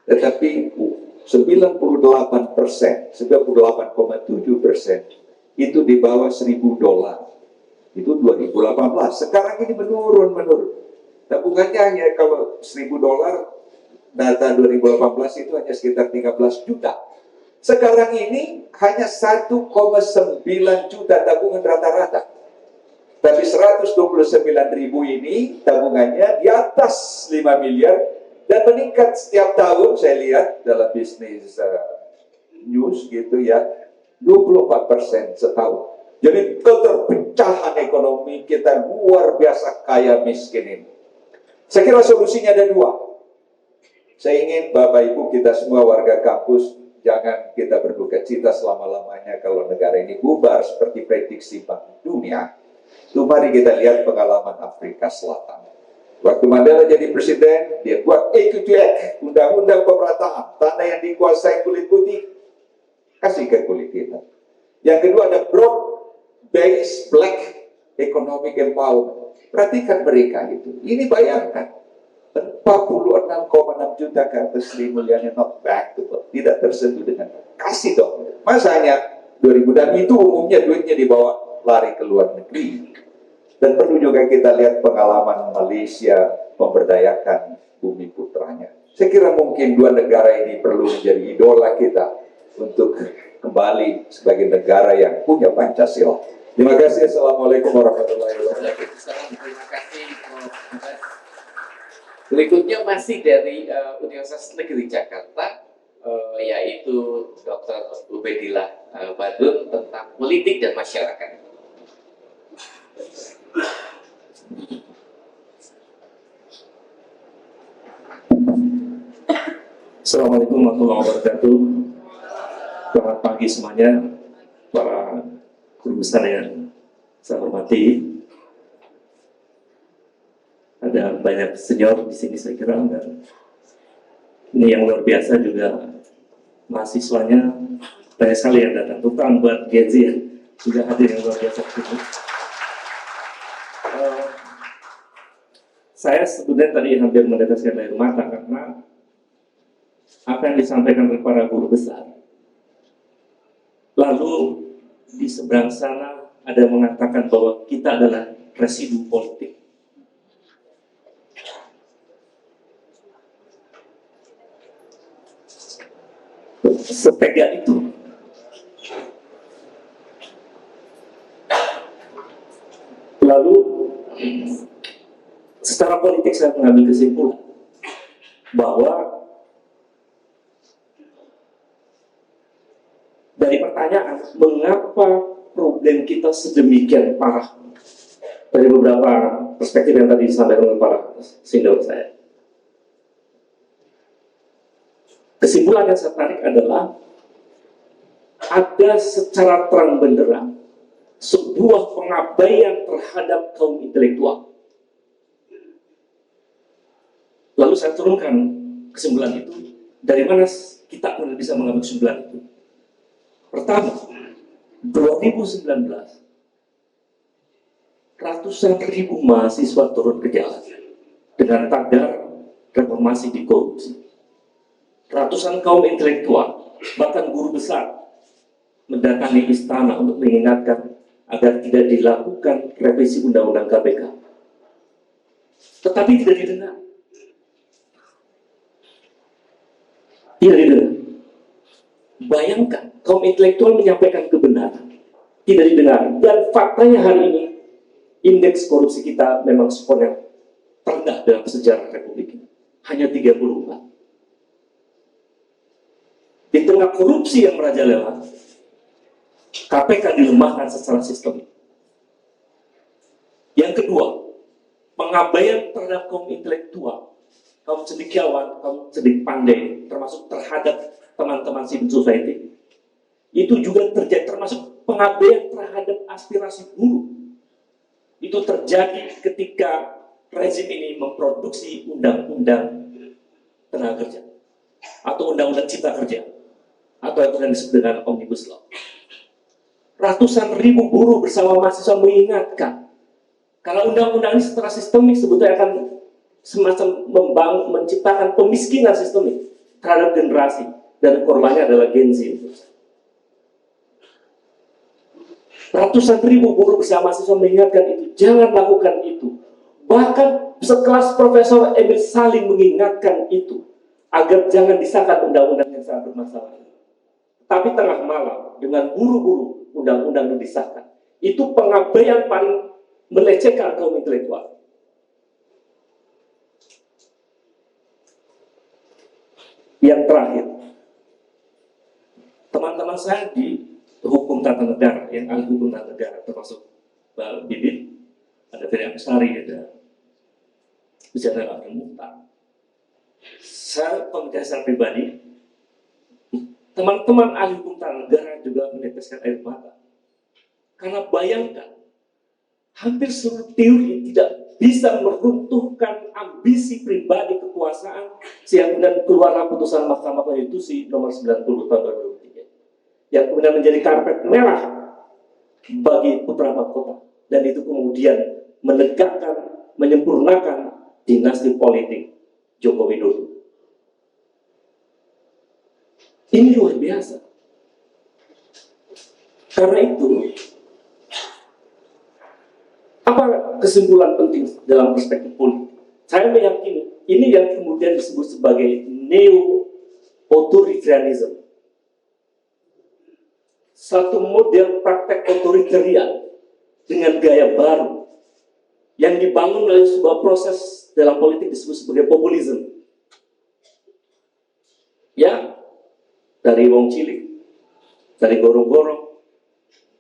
Tetapi 98%, 98,7% itu di bawah $1.000. Itu 2018. Sekarang ini menurun. Tabungannya hanya kalau $1.000, data 2018 itu hanya sekitar 13 juta. Sekarang ini hanya 1,9 juta tabungan rata-rata. Tapi 129.000 ini tabungannya di atas 5 miliar dan meningkat setiap tahun. Saya lihat dalam bisnis news gitu ya, 24% setahun. Jadi keterpecahan ekonomi kita luar biasa kaya miskin ini. Saya kira solusinya ada dua. Saya ingin Bapak Ibu kita semua warga kampus, jangan kita berduka cita selama-lamanya kalau negara ini bubar seperti prediksi Bank Dunia. Itu mari kita lihat pengalaman Afrika Selatan. Waktu Mandela jadi presiden, dia buat Equity Act, undang-undang pemerataan, tanah yang dikuasai kulit putih, kasih ke kulit hitam. Yang kedua ada broad-based black economic empowerment. Perhatikan mereka itu. Ini bayangkan, 46,6 juta ke atas Sri Mulyani not bankable, tidak tersentuh dengan kasih dong. Masanya 2000 dan itu umumnya duitnya dibawa lari ke luar negeri. Dan perlu juga kita lihat pengalaman Malaysia memberdayakan bumi putranya. Saya kira mungkin dua negara ini perlu menjadi idola kita untuk kembali sebagai negara yang punya Pancasila. Terima kasih. Assalamualaikum warahmatullahi wabarakatuh. Terima kasih. Berikutnya masih dari Universitas Negeri Jakarta, yaitu Dr. Ubedillah Badrun tentang politik dan masyarakat. Assalamualaikum warahmatullahi wabarakatuh. Selamat pagi semuanya, para guru besar yang saya hormati. Ada banyak senior di sini saya kira, dan ini yang luar biasa juga mahasiswanya banyak sekali yang datang. Terutama buat Gen Z juga hadir yang luar biasa di sini. Saya sebetulnya tadi hampir meneteskan air mata karena apa yang disampaikan oleh para guru besar. Lalu di seberang sana ada yang mengatakan bahwa kita adalah residu politik. Setega itu. Lalu secara politik saya mengambil kesimpulan bahwa dari pertanyaan mengapa problem kita sedemikian parah, dari beberapa perspektif yang tadi disampaikan oleh para senior saya, kesimpulan yang saya tarik adalah ada secara terang benderang sebuah pengabaian terhadap kaum intelektual. Lalu saya turunkan kesimpulan itu. Dari mana kita bisa mengambil kesimpulan itu? Pertama, 2019, ratusan ribu mahasiswa turun ke jalan dengan tagar reformasi di korupsi. Ratusan kaum intelektual, bahkan guru besar, mendatangi istana untuk mengingatkan agar tidak dilakukan revisi undang-undang KPK. Tetapi tidak didengar. Tidak didengar. Bayangkan, kaum intelektual menyampaikan kebenaran, tidak didengar. Dan faktanya hari ini, indeks korupsi kita memang skor yang terendah dalam sejarah Republik ini. Hanya 34. Di tengah korupsi yang merajalela, KPK dilemahkan secara sistemik. Yang kedua, pengabaian terhadap kaum intelektual, kaum cendekiawan, kaum cendik pandai, termasuk terhadap teman-teman civil society. Itu juga terjadi, termasuk pengabaian terhadap aspirasi buruh. Itu terjadi ketika rezim ini memproduksi undang-undang tenaga kerja atau undang-undang cipta kerja atau yang disebut dengan Omnibus Law. Ratusan ribu buruh bersama mahasiswa mengingatkan kalau undang-undang ini secara sistemik sebetulnya akan semacam menciptakan pemiskinan sistemik terhadap generasi dan korbannya adalah Gen Z. Ratusan ribu buruh bersama mahasiswa mengingatkan itu, jangan lakukan itu. Bahkan sekelas Profesor Emil Salim mengingatkan itu agar jangan disahkan undang-undang yang sangat bermasalah. Tapi tengah malam dengan buru-buru undang-undang yang disahkan, itu pengabaian paling melecehkan kaum intelektual. Yang terakhir, teman-teman saya di hukum tata negara, yang ahli hukum tata negara, termasuk Mbak Bibit, ada Ferry Amsari, ada Bicara Abdul Muhtar. Saya pemikiran secara pribadi, teman-teman ahli hukum tata negara juga meneteskan air mata. Karena bayangkan, hampir seluruh teori tidak bisa meruntuhkan ambisi pribadi kekuasaan sehingga kemudian keluarlah putusan Mahkamah Konstitusi nomor 90 tahun 2003 yang kemudian menjadi karpet merah bagi putra mahkota, dan itu kemudian menegakkan, menyempurnakan dinasti politik Joko Widodo. Ini luar biasa. Karena itu, apa kesimpulan penting dalam perspektif politik? Saya meyakini ini yang kemudian disebut sebagai neo-authoritarianism. Satu model praktek otoritarian dengan gaya baru yang dibangun oleh sebuah proses dalam politik disebut sebagai populisme. Ya, dari wong cilik, dari gorong-gorong,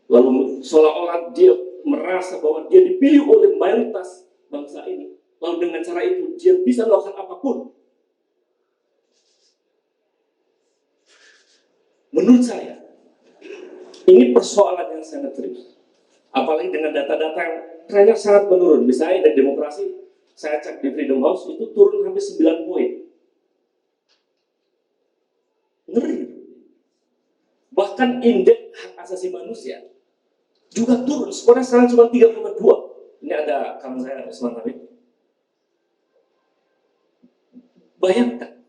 lalu seolah-olah dia merasa bahwa dia dipilih oleh mayoritas bangsa ini, lalu dengan cara itu dia bisa melakukan apapun. Menurut saya, ini persoalan yang sangat serius. Apalagi dengan data-data yang trennya sangat menurun. Misalnya dari demokrasi, saya cek di Freedom House, itu turun hampir 9 poin. Ngeri. Bahkan indeks hak asasi manusia juga turun, skornya sekarang cuma 3,2. Ini ada kawan saya, Usman Hamid. Bayangkan,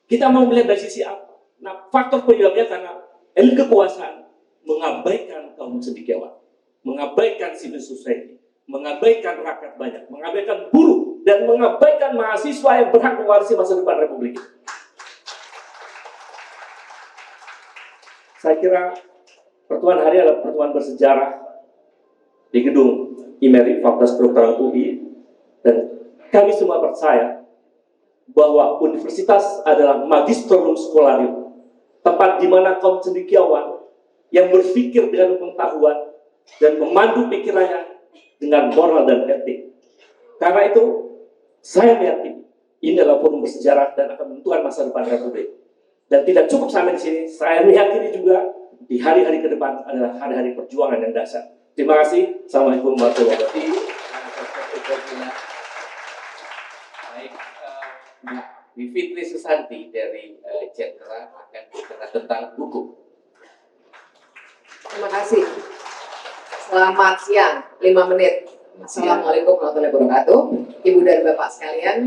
kita mau melihat dari sisi apa? Nah, faktor penyebabnya karena elit kekuasaan mengabaikan kaum cendekiawan, mengabaikan civil society, mengabaikan rakyat banyak, mengabaikan buruh, dan mengabaikan mahasiswa yang berhak mewarisi masa depan Republik ini. Saya kira pertemuan hari adalah pertemuan bersejarah di gedung IMERI Fakultas Kedokteran UI, dan kami semua percaya bahwa universitas adalah magisterium scholarium, tempat di mana kaum cendekiawan yang berpikir dengan pengetahuan dan memandu pikirannya dengan moral dan etik. Karena itu, saya meyakini ini adalah forum bersejarah dan akan menentukan masa depan Republik. Dan tidak cukup sampai di sini, saya meyakini juga di hari-hari ke depan adalah hari-hari perjuangan yang dahsyat. Terima kasih. Assalamualaikum warahmatullahi wabarakatuh. Baik, Mbak Bivitri Susanti dari Cendera akan bicara tentang hukum. Terima kasih. Selamat siang, 5 menit. Assalamualaikum warahmatullahi wabarakatuh. Ibu dan Bapak sekalian,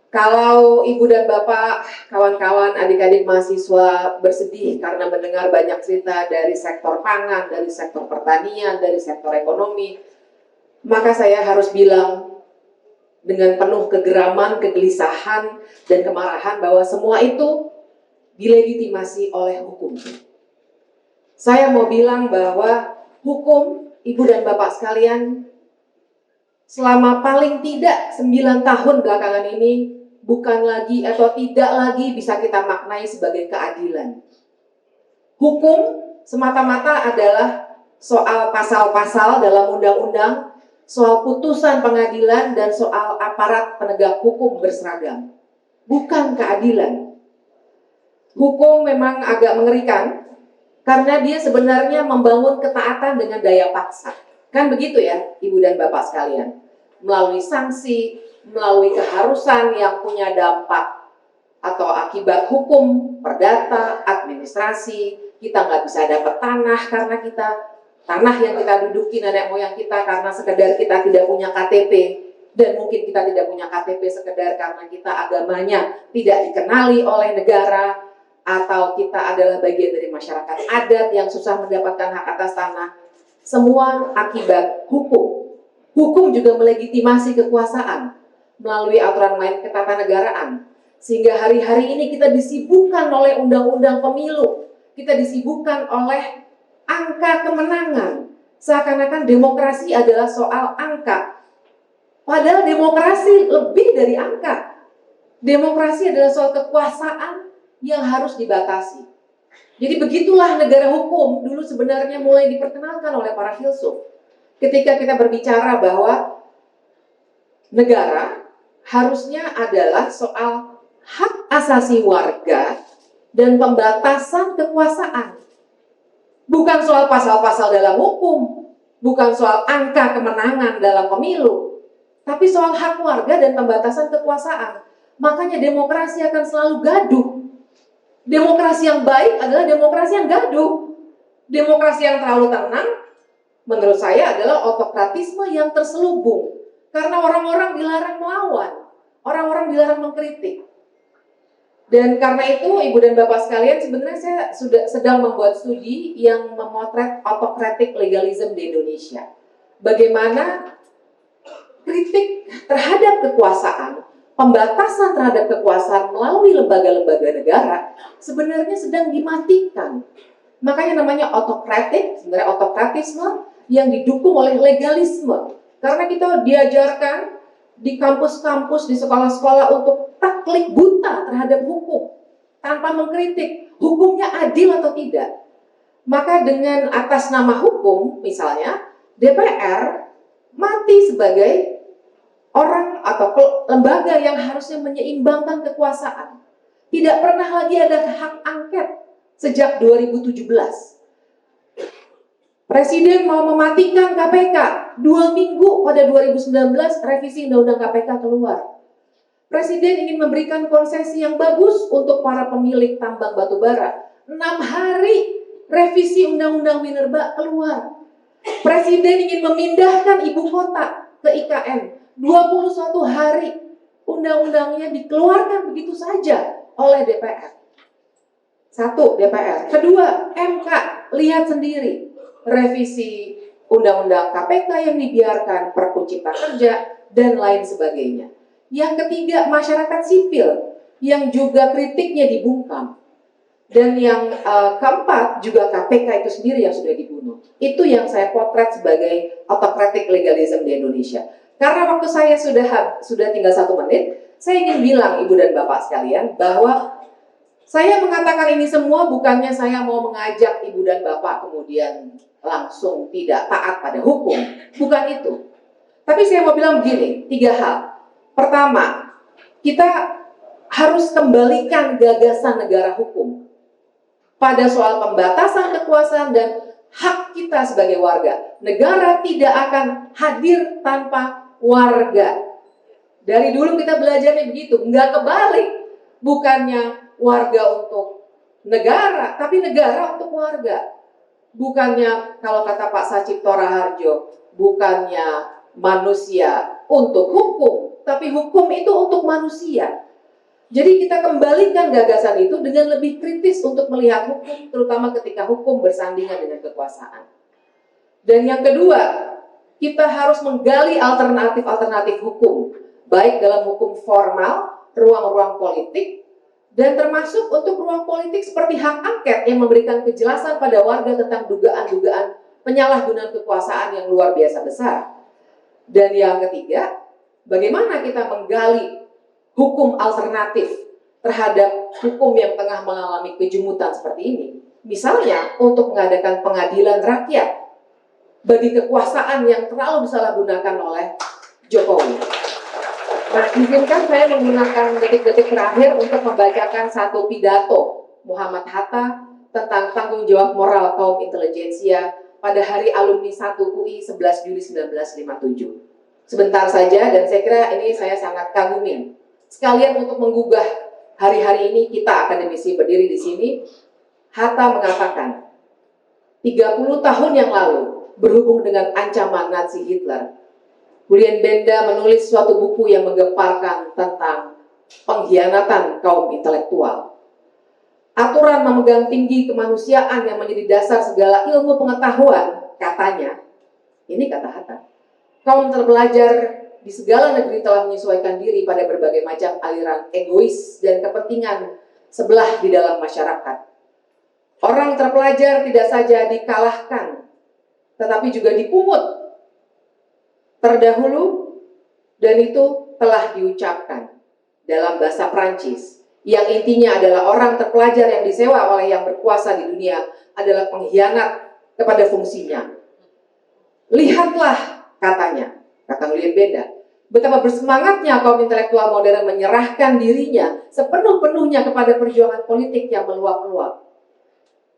kalau Ibu dan Bapak, kawan-kawan, adik-adik mahasiswa bersedih karena mendengar banyak cerita dari sektor pangan, dari sektor pertanian, dari sektor ekonomi, maka saya harus bilang dengan penuh kegeraman, kegelisahan, dan kemarahan bahwa semua itu dilegitimasi oleh hukum. Saya mau bilang bahwa hukum, Ibu dan Bapak sekalian, selama paling tidak 9 tahun belakangan ini bukan lagi atau tidak lagi bisa kita maknai sebagai keadilan. Hukum semata-mata adalah soal pasal-pasal dalam undang-undang, soal putusan pengadilan, dan soal aparat penegak hukum berseragam. Bukan keadilan. Hukum memang agak mengerikan, karena dia sebenarnya membangun ketaatan dengan daya paksa. Kan begitu ya, Ibu dan Bapak sekalian. Melalui sanksi, melalui keharusan yang punya dampak atau akibat hukum, perdata, administrasi. Kita nggak bisa dapat tanah karena tanah yang kita duduki nenek moyang kita karena sekedar kita tidak punya KTP. Dan mungkin kita tidak punya KTP sekedar karena kita agamanya tidak dikenali oleh negara, atau kita adalah bagian dari masyarakat adat yang susah mendapatkan hak atas tanah. Semua akibat hukum. Hukum juga melegitimasi kekuasaan melalui aturan main ketatanegaraan. Sehingga hari-hari ini kita disibukkan oleh undang-undang pemilu. Kita disibukkan oleh angka kemenangan. Seakan-akan demokrasi adalah soal angka. Padahal demokrasi lebih dari angka. Demokrasi adalah soal kekuasaan yang harus dibatasi. Jadi begitulah negara hukum dulu sebenarnya mulai diperkenalkan oleh para filsuf. Ketika kita berbicara bahwa negara harusnya adalah soal hak asasi warga dan pembatasan kekuasaan. Bukan soal pasal-pasal dalam hukum, bukan soal angka kemenangan dalam pemilu, tapi soal hak warga dan pembatasan kekuasaan. Makanya demokrasi akan selalu gaduh. Demokrasi yang baik adalah demokrasi yang gaduh. Demokrasi yang terlalu tenang, menurut saya adalah otokratisme yang terselubung. Karena orang-orang dilarang melawan, orang-orang dilarang mengkritik. Dan karena itu, Ibu dan Bapak sekalian, sebenarnya saya sedang membuat studi yang memotret autocratic legalism di Indonesia. Bagaimana kritik terhadap kekuasaan, pembatasan terhadap kekuasaan melalui lembaga-lembaga negara sebenarnya sedang dimatikan. Makanya namanya autokratik, sebenarnya autokratisme yang didukung oleh legalisme. Karena kita diajarkan di kampus-kampus, di sekolah-sekolah untuk taklid buta terhadap hukum tanpa mengkritik hukumnya adil atau tidak. Maka dengan atas nama hukum, misalnya DPR mati sebagai orang atau lembaga yang harusnya menyeimbangkan kekuasaan. Tidak pernah lagi ada hak angket sejak 2017. Presiden mau mematikan KPK. 2 minggu pada 2019 revisi Undang-Undang KPK keluar. Presiden ingin memberikan konsesi yang bagus untuk para pemilik tambang batu bara. 6 hari revisi Undang-Undang Minerba keluar. Presiden ingin memindahkan ibu kota ke IKN. 21 hari undang-undangnya dikeluarkan begitu saja oleh DPR. Satu, DPR. Kedua, MK. Lihat sendiri revisi Undang-Undang KPK yang dibiarkan, Perpu Cipta Kerja, dan lain sebagainya. Yang ketiga, masyarakat sipil yang juga kritiknya dibungkam. Dan yang keempat, juga KPK itu sendiri yang sudah dibunuh. Itu yang saya potret sebagai autocratic legalism di Indonesia. Karena waktu saya sudah tinggal 1 menit, saya ingin bilang Ibu dan Bapak sekalian bahwa saya mengatakan ini semua bukannya saya mau mengajak Ibu dan Bapak kemudian langsung tidak taat pada hukum. Bukan itu. Tapi saya mau bilang begini, 3 hal. Pertama, kita harus kembalikan gagasan negara hukum pada soal pembatasan kekuasaan dan hak kita sebagai warga. Negara tidak akan hadir tanpa warga. Dari dulu kita belajarnya begitu, nggak kebalik. Bukannya warga untuk negara, tapi negara untuk warga. Bukannya, kalau kata Pak Sacipto Raharjo, bukannya manusia untuk hukum, tapi hukum itu untuk manusia. Jadi kita kembalikan gagasan itu dengan lebih kritis untuk melihat hukum, terutama ketika hukum bersandingan dengan kekuasaan. Dan yang kedua, kita harus menggali alternatif-alternatif hukum, baik dalam hukum formal, ruang-ruang politik, dan termasuk untuk ruang politik seperti hak angket yang memberikan kejelasan pada warga tentang dugaan-dugaan penyalahgunaan kekuasaan yang luar biasa besar. Dan yang ketiga, bagaimana kita menggali hukum alternatif terhadap hukum yang tengah mengalami kejumutan seperti ini. Misalnya untuk mengadakan pengadilan rakyat bagi kekuasaan yang terlalu disalahgunakan oleh Jokowi. Nah, izinkan saya menggunakan detik-detik terakhir untuk membacakan satu pidato Muhammad Hatta tentang tanggung jawab moral kaum intelijensia pada hari alumni 1 UI 11 Juli 1957. Sebentar saja, dan saya kira ini saya sangat kagumi. Sekalian untuk menggugah hari-hari ini kita akademisi berdiri di sini, Hatta mengatakan, 30 tahun yang lalu, berhubung dengan ancaman Nazi Hitler, Julian Benda menulis suatu buku yang menggemparkan tentang pengkhianatan kaum intelektual. Aturan memegang tinggi kemanusiaan yang menjadi dasar segala ilmu pengetahuan, katanya, ini kata Hatta, kaum terpelajar di segala negeri telah menyesuaikan diri pada berbagai macam aliran egois dan kepentingan sebelah di dalam masyarakat. Orang terpelajar tidak saja dikalahkan, tetapi juga dipungut terdahulu, dan itu telah diucapkan dalam bahasa Prancis, yang intinya adalah orang terpelajar yang disewa oleh yang berkuasa di dunia adalah pengkhianat kepada fungsinya. Lihatlah, katanya, kata Julian Benda, betapa bersemangatnya kaum intelektual modern menyerahkan dirinya sepenuh-penuhnya kepada perjuangan politik yang meluap-luap.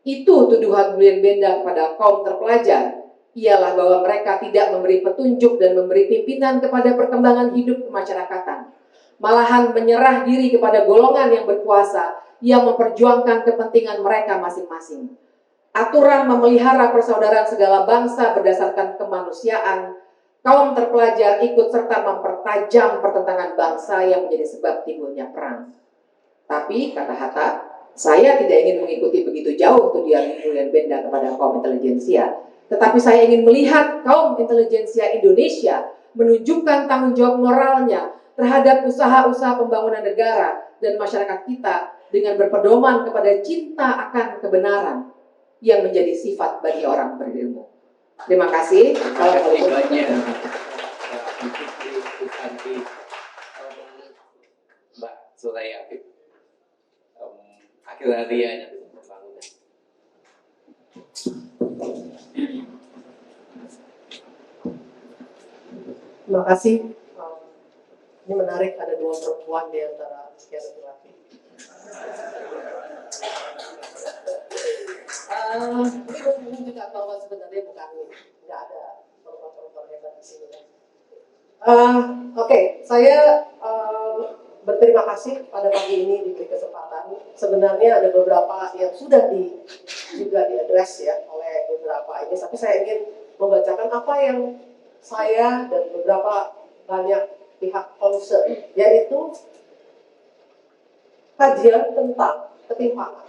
Itu tuduhan Julian Benda kepada kaum terpelajar, ialah bahwa mereka tidak memberi petunjuk dan memberi pimpinan kepada perkembangan hidup kemasyarakatan. Malahan menyerah diri kepada golongan yang berkuasa yang memperjuangkan kepentingan mereka masing-masing. Aturan memelihara persaudaraan segala bangsa berdasarkan kemanusiaan, kaum terpelajar ikut serta mempertajam pertentangan bangsa yang menjadi sebab timbulnya perang. Tapi, kata Hatta, saya tidak ingin mengikuti begitu jauh tuduhan Julian Benda kepada kaum intelijensia, tetapi saya ingin melihat kaum intelijensia Indonesia menunjukkan tanggung jawab moralnya terhadap usaha-usaha pembangunan negara dan masyarakat kita dengan berpedoman kepada cinta akan kebenaran yang menjadi sifat bagi orang berilmu. Terima kasih. Assalamualaikum. Mbak Suraya, akhir harianya pembangunan. Terima kasih. Ini menarik, ada 2 perempuan di antara sekian laki-laki. Ini menunjukkan bahwa sebenarnya nggak ada perempuan-perempuan hebat di sini. Oke, saya berterima kasih pada pagi ini diberi kesempatan. Sebenarnya ada beberapa yang sudah juga diadres ya oleh beberapa ini, tapi saya ingin membacakan apa yang saya dan beberapa banyak pihak concern, yaitu kajian tentang ketimpangan.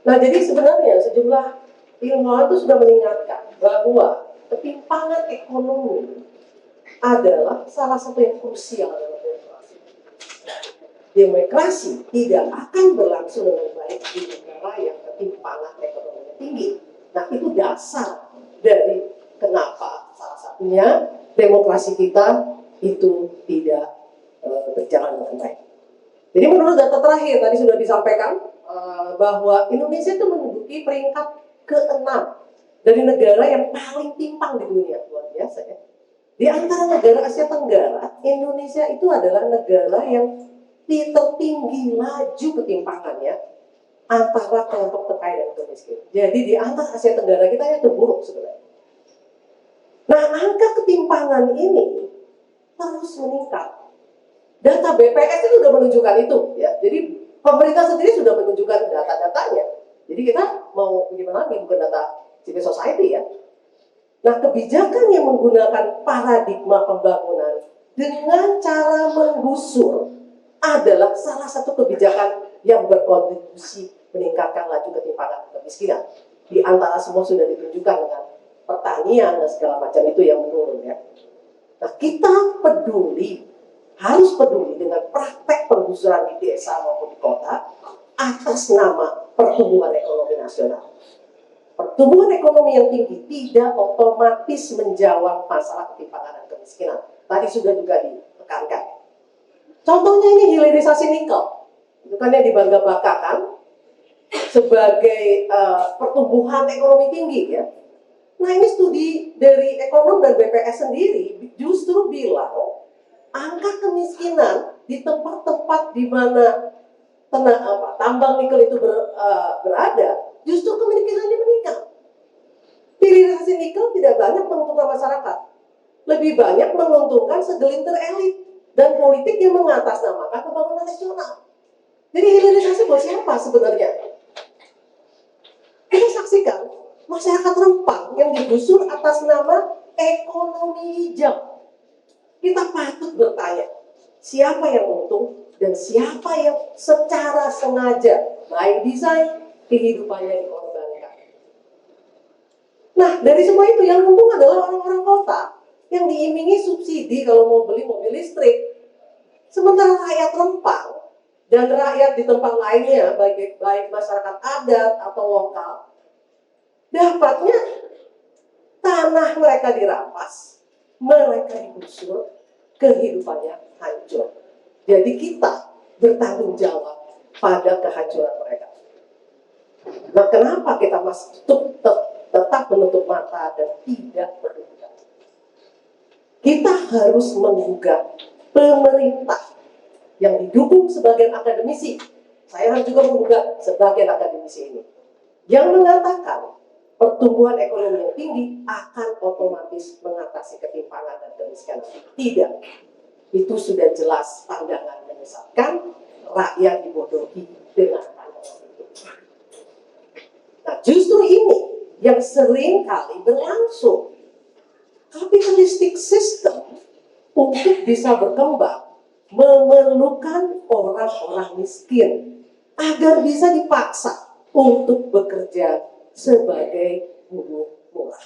Nah, jadi sebenarnya sejumlah ilmuwan itu sudah mengingatkan bahwa ketimpangan ekonomi adalah salah satu yang krusial dalam demokrasi. Demokrasi tidak akan berlangsung dengan baik di negara yang ketimpangan ekonominya tinggi. Nah, itu dasar dari kenapa salah satunya demokrasi kita itu tidak berjalan dengan baik. Jadi menurut data terakhir tadi sudah disampaikan bahwa Indonesia itu menduduki peringkat ke-6 dari negara yang paling timpang di dunia, luar biasa ya. Di antara negara Asia Tenggara, Indonesia itu adalah negara yang tertinggi laju ketimpangannya antara kelompok terkaya dan termiskin. Jadi di antara Asia Tenggara kita yang terburuk sebenarnya. Nah, angka ketimpangan ini terus meningkat. Data BPS itu sudah menunjukkan itu, ya. Jadi pemerintah sendiri sudah menunjukkan data-datanya. Jadi kita mau gimana lagi, bukan data civil society ya. Nah, kebijakan yang menggunakan paradigma pembangunan dengan cara menggusur adalah salah satu kebijakan yang berkontribusi meningkatkan laju ketimpangan dan kemiskinan. Di antara semua sudah ditunjukkan dengan pertanian dan segala macam itu yang menurun ya. Nah, kita harus peduli dengan praktek penggusuran di desa maupun di kota atas nama pertumbuhan ekonomi nasional. Pertumbuhan ekonomi yang tinggi tidak otomatis menjawab masalah ketimpangan dan kemiskinan. Tadi sudah juga ditekankan. Contohnya ini hilirisasi nikel. Itu kan yang dibangga-banggakan sebagai pertumbuhan ekonomi tinggi ya. Nah, ini studi dari ekonom dan BPS sendiri justru bilang angka kemiskinan di tempat-tempat di mana tambang nikel itu berada, justru kemiskinannya meningkat. Hilirisasi nikel tidak banyak menguntungkan masyarakat, lebih banyak menguntungkan segelintir elit dan politik yang mengatasnamakan pembangunan nasional. Jadi hilirisasi buat siapa sebenarnya? Kita saksikan masyarakat Rempang yang digusur atas nama ekonomi hijau. Kita patut bertanya, siapa yang untung dan siapa yang secara sengaja by design kehidupannya dikorbankan. Nah, dari semua itu yang untung adalah orang-orang kota yang diimingi subsidi kalau mau beli mobil listrik. Sementara rakyat Rempang dan rakyat di tempat lainnya, baik masyarakat adat atau lokal, dapatnya tanah mereka dirampas, mereka digusur, kehidupannya hancur. Jadi kita bertanggung jawab pada kehancuran mereka. Nah, kenapa kita masih tetap menutup mata dan tidak berubah? Kita harus menggugat pemerintah yang didukung sebagian akademisi. Saya harus juga menggugat sebagian akademisi ini yang mengatakan pertumbuhan ekonomi yang tinggi akan otomatis mengatasi ketimpangan dan kemiskinan. Tidak. Itu sudah jelas pandangan menyesatkan, rakyat dibodohi dengan pandangan itu. Nah, justru ini yang sering kali berlangsung. Kapitalistik sistem untuk bisa berkembang memerlukan orang-orang miskin agar bisa dipaksa untuk bekerja sebagai buruh murah.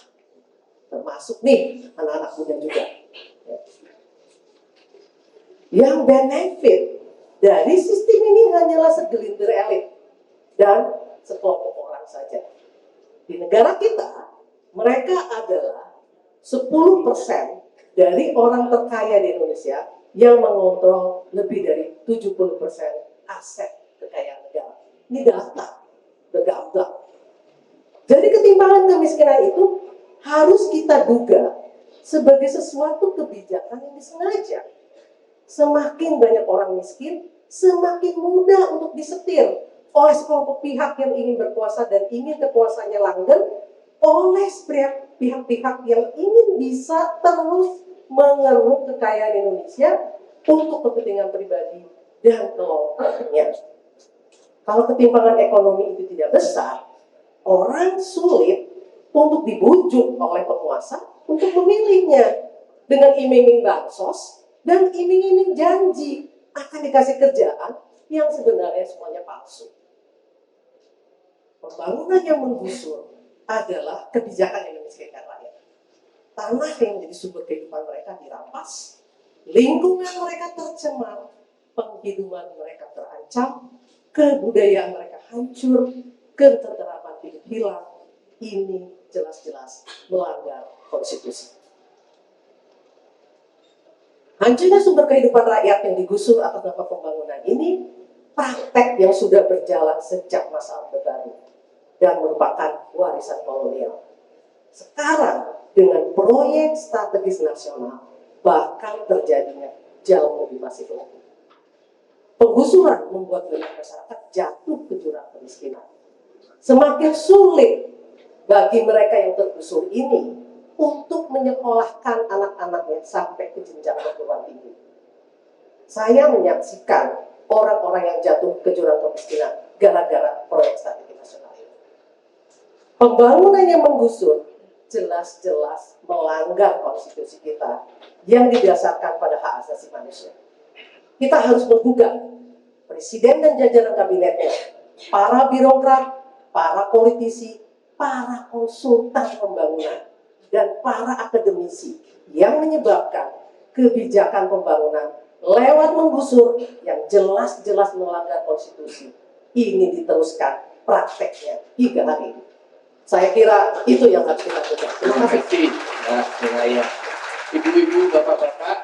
Termasuk nih anak-anak muda juga. Yang benefit dari sistem ini hanyalah segelintir elit dan sekelompok orang saja. Di negara kita, mereka adalah 10% dari orang terkaya di Indonesia yang mengontrol lebih dari 70% aset kekayaan negara. Ini data, bergamblang. Jadi ketimpangan kemiskinan itu harus kita duga sebagai sesuatu kebijakan yang disengaja. Semakin banyak orang miskin, semakin mudah untuk disetir oleh sekelompok pihak yang ingin berkuasa dan ingin kekuasaannya langgeng, oleh pihak-pihak yang ingin bisa terus mengeruk kekayaan Indonesia untuk kepentingan pribadi dan kelompoknya. Kalau ketimpangan ekonomi itu tidak besar, orang sulit untuk dibujuk oleh penguasa untuk memilihnya dengan iming-iming bansos dan iming-iming janji akan dikasih kerjaan yang sebenarnya semuanya palsu. Pembangunan yang menggusur adalah kebijakan yang memiskinkan rakyat. Tanah yang menjadi sumber kehidupan mereka dirampas, lingkungan mereka tercemar, penghidupan mereka terancam, kebudayaan mereka hancur, keterterapan hidup hilang. Ini jelas-jelas melanggar konstitusi. Hancurnya sumber kehidupan rakyat yang digusur atas nama pembangunan ini praktek yang sudah berjalan sejak masa Orde Baru dan merupakan warisan kolonial. Sekarang dengan proyek strategis nasional bahkan terjadinya jauh lebih masif lagi. Penggusuran membuat banyak masyarakat jatuh ke jurang kemiskinan. Semakin sulit bagi mereka yang tergusur ini untuk menyekolahkan anak-anaknya sampai ke jenjang perguruan tinggi. Saya menyaksikan orang-orang yang jatuh ke jurang kemiskinan gara-gara proyek strategi nasional ini. Pembangunan yang menggusur jelas-jelas melanggar konstitusi kita yang didasarkan pada hak asasi manusia. Kita harus menggugat presiden dan jajaran kabinetnya, para birokrat, para politisi, para konsultan pembangunan, dan para akademisi yang menyebabkan kebijakan pembangunan lewat menggusur yang jelas-jelas melanggar konstitusi ini diteruskan prakteknya hingga hari ini. Saya kira itu yang harus kita lakukan. Terima kasih, Mbak Suraya. Ibu-ibu, bapak-bapak,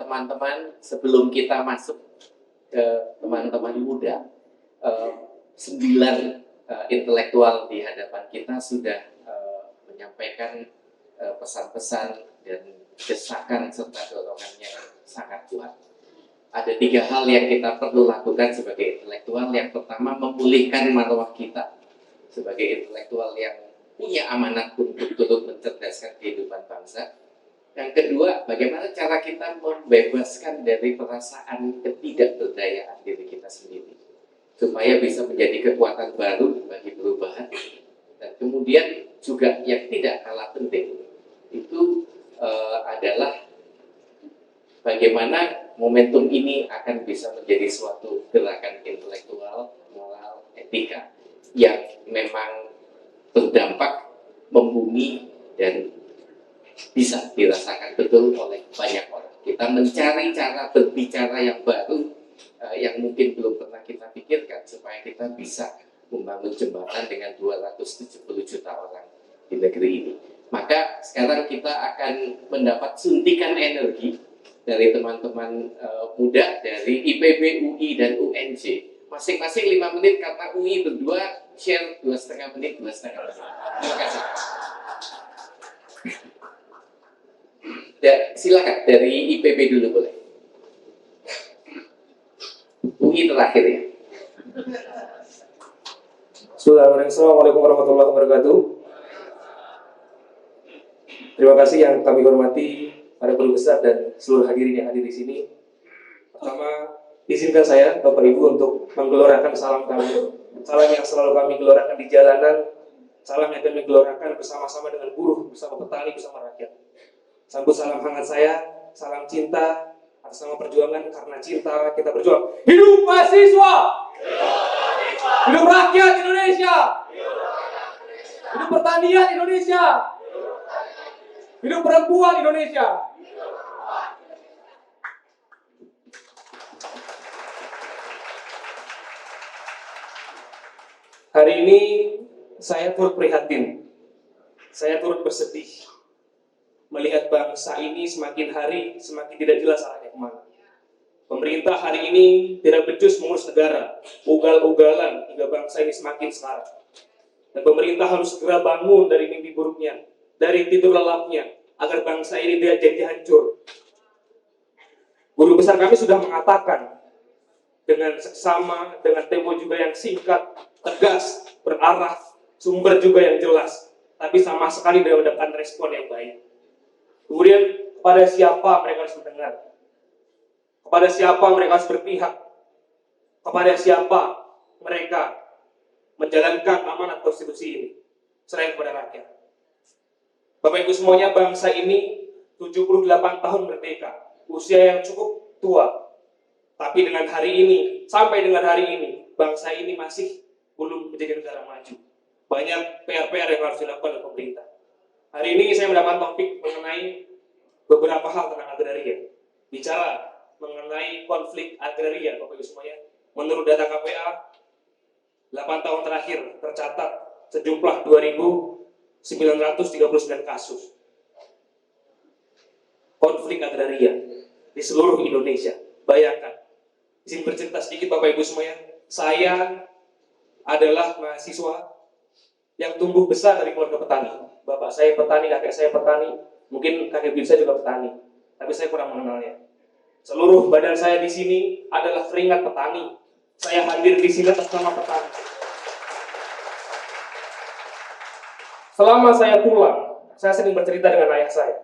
teman-teman, sebelum kita masuk ke teman-teman muda, 9 intelektual di hadapan kita sudah menyampaikan pesan-pesan dan desakan serta dorongan yang sangat kuat. Ada 3 hal yang kita perlu lakukan sebagai intelektual. Yang pertama, memulihkan marwah kita sebagai intelektual yang punya amanat untuk turut mencerdaskan kehidupan bangsa. Yang kedua, bagaimana cara kita membebaskan dari perasaan ketidakberdayaan diri kita sendiri supaya bisa menjadi kekuatan baru bagi perubahan. Dan kemudian juga yang tidak kalah penting itu adalah bagaimana momentum ini akan bisa menjadi suatu gerakan intelektual, moral, etika yang memang berdampak membumi dan bisa dirasakan betul oleh banyak orang. Kita mencari cara berbicara yang baru yang mungkin belum pernah kita pikirkan supaya kita bisa membangun jembatan dengan 270 juta orang di negeri ini. Maka sekarang kita akan mendapat suntikan energi dari teman-teman muda dari IPB, UI, dan UNJ. Masing-masing 5 menit karena UI berdua share 2,5 menit, 2,5 menit. Terima kasih. Ya, silakan dari IPB dulu boleh. UI terakhir ya. Assalamualaikum warahmatullahi wabarakatuh. Terima kasih yang kami hormati para guru besar dan seluruh hadirin yang hadir di sini. Pertama, izinkan saya Bapak Ibu untuk menggelorakan salam kami. Salam yang selalu kami gelorakan di jalanan, salam yang kami gelorakan bersama-sama dengan buruh, bersama petani, bersama rakyat. Sambut salam hangat saya, salam cinta atas nama perjuangan, karena cinta kita berjuang. Hidup mahasiswa! Hidup rakyat Indonesia! Hidup pertanian Indonesia! Hidup perempuan Indonesia! Hari ini saya turut prihatin, saya turut bersedih melihat bangsa ini semakin hari semakin tidak jelas arahnya kemana. Pemerintah hari ini tidak becus mengurus negara, ugal-ugalan hingga bangsa ini semakin sekarat. Dan pemerintah harus segera bangun dari mimpi buruknya, dari tidur lelapnya, agar bangsa ini tidak jadi hancur. Guru besar kami sudah mengatakan dengan seksama, dengan tempo juga yang singkat, tegas, berarah, sumber juga yang jelas, tapi sama sekali tidak mendapatkan respon yang baik. Kemudian kepada siapa mereka harus mendengar? Kepada siapa mereka harus berpihak? Kepada siapa mereka menjalankan amanat konstitusi ini selain kepada rakyat? Bapak Ibu semuanya, bangsa ini 78 tahun merdeka, usia yang cukup tua. Tapi dengan hari ini, sampai dengan hari ini, bangsa ini masih belum menjadi negara maju. banyak PR-PR yang harus dilakukan oleh pemerintah. Hari ini saya mendapat topik mengenai beberapa hal tentang agraria. Bicara mengenai konflik agraria, Bapak Ibu semuanya. Menurut data KPA, 8 tahun terakhir tercatat sejumlah 2.939 kasus konflik agraria di seluruh Indonesia. Bayangkan, izin bercerita sedikit Bapak Ibu semuanya, saya adalah mahasiswa yang tumbuh besar dari keluarga petani. Bapak saya petani, kakek saya petani, mungkin kakek buyut saya juga petani, tapi saya kurang mengenalnya. Seluruh badan saya di sini adalah keringat petani. Saya hadir di sini atas nama petani. Selama saya pulang, saya sering bercerita dengan ayah saya.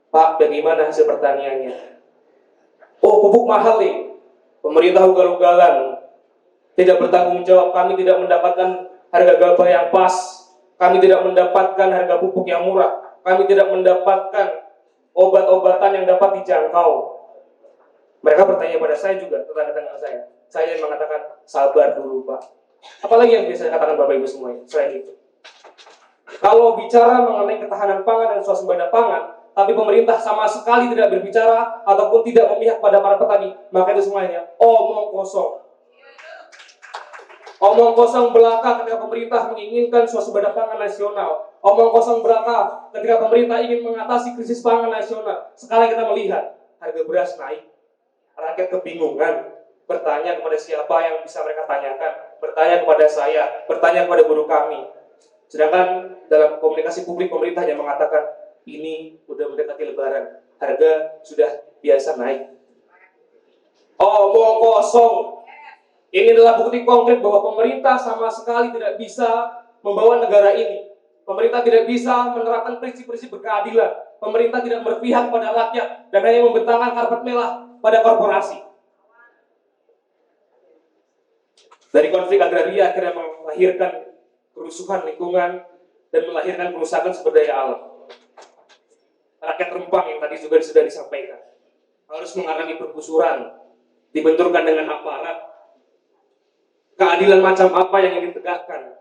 Pak, bagaimana hasil pertaniannya? Oh, pupuk mahal nih. Pemerintah ugal-ugalan. Tidak bertanggung jawab, kami tidak mendapatkan harga gabah yang pas. Kami tidak mendapatkan harga pupuk yang murah. Kami tidak mendapatkan obat-obatan yang dapat dijangkau. Mereka bertanya pada saya juga, tetangga-tetangga saya. Saya mengatakan, sabar dulu Pak. Apalagi yang bisa saya katakan Bapak Ibu semuanya, selain itu. Kalau bicara mengenai ketahanan pangan dan swasembada pangan, tapi pemerintah sama sekali tidak berbicara ataupun tidak memihak pada para petani, maka itu semuanya omong kosong. Omong kosong belaka ketika pemerintah menginginkan swasembada pangan nasional. Omong kosong belaka ketika pemerintah ingin mengatasi krisis pangan nasional. Sekarang kita melihat harga beras naik, rakyat kebingungan, bertanya kepada siapa yang bisa mereka tanyakan, bertanya kepada saya, bertanya kepada buruh kami. Sedangkan dalam komunikasi publik pemerintah yang mengatakan ini udah mendekati lebaran, harga sudah biasa naik. Omong kosong. Ini adalah bukti konkret bahwa pemerintah sama sekali tidak bisa membawa negara ini. Pemerintah tidak bisa menerapkan prinsip-prinsip berkeadilan. Pemerintah tidak berpihak pada rakyat dan hanya membentangkan karpet merah pada korporasi. Dari konflik agraria akhirnya melahirkan kerusuhan lingkungan dan melahirkan kerusakan sumber daya alam. Rakyat Rempang yang tadi juga sudah disampaikan harus mengalami pergusuran, dibenturkan dengan aparat. Keadilan macam apa yang ingin ditegakkan?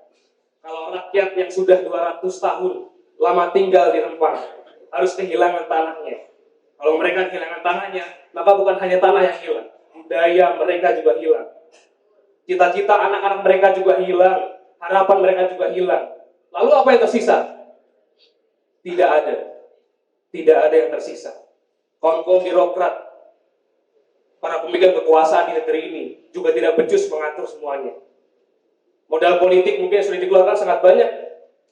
Kalau rakyat yang sudah 200 tahun lama tinggal di Rempang harus kehilangan tanahnya. Kalau mereka kehilangan tanahnya, maka bukan hanya tanah yang hilang, budaya mereka juga hilang. Cita-cita anak-anak mereka juga hilang, harapan mereka juga hilang. Lalu apa yang tersisa? Tidak ada. Tidak ada yang tersisa. Kongkol birokrat, para pemegang kekuasaan di negeri ini juga tidak becus mengatur semuanya. Modal politik mungkin sudah dikeluarkan sangat banyak,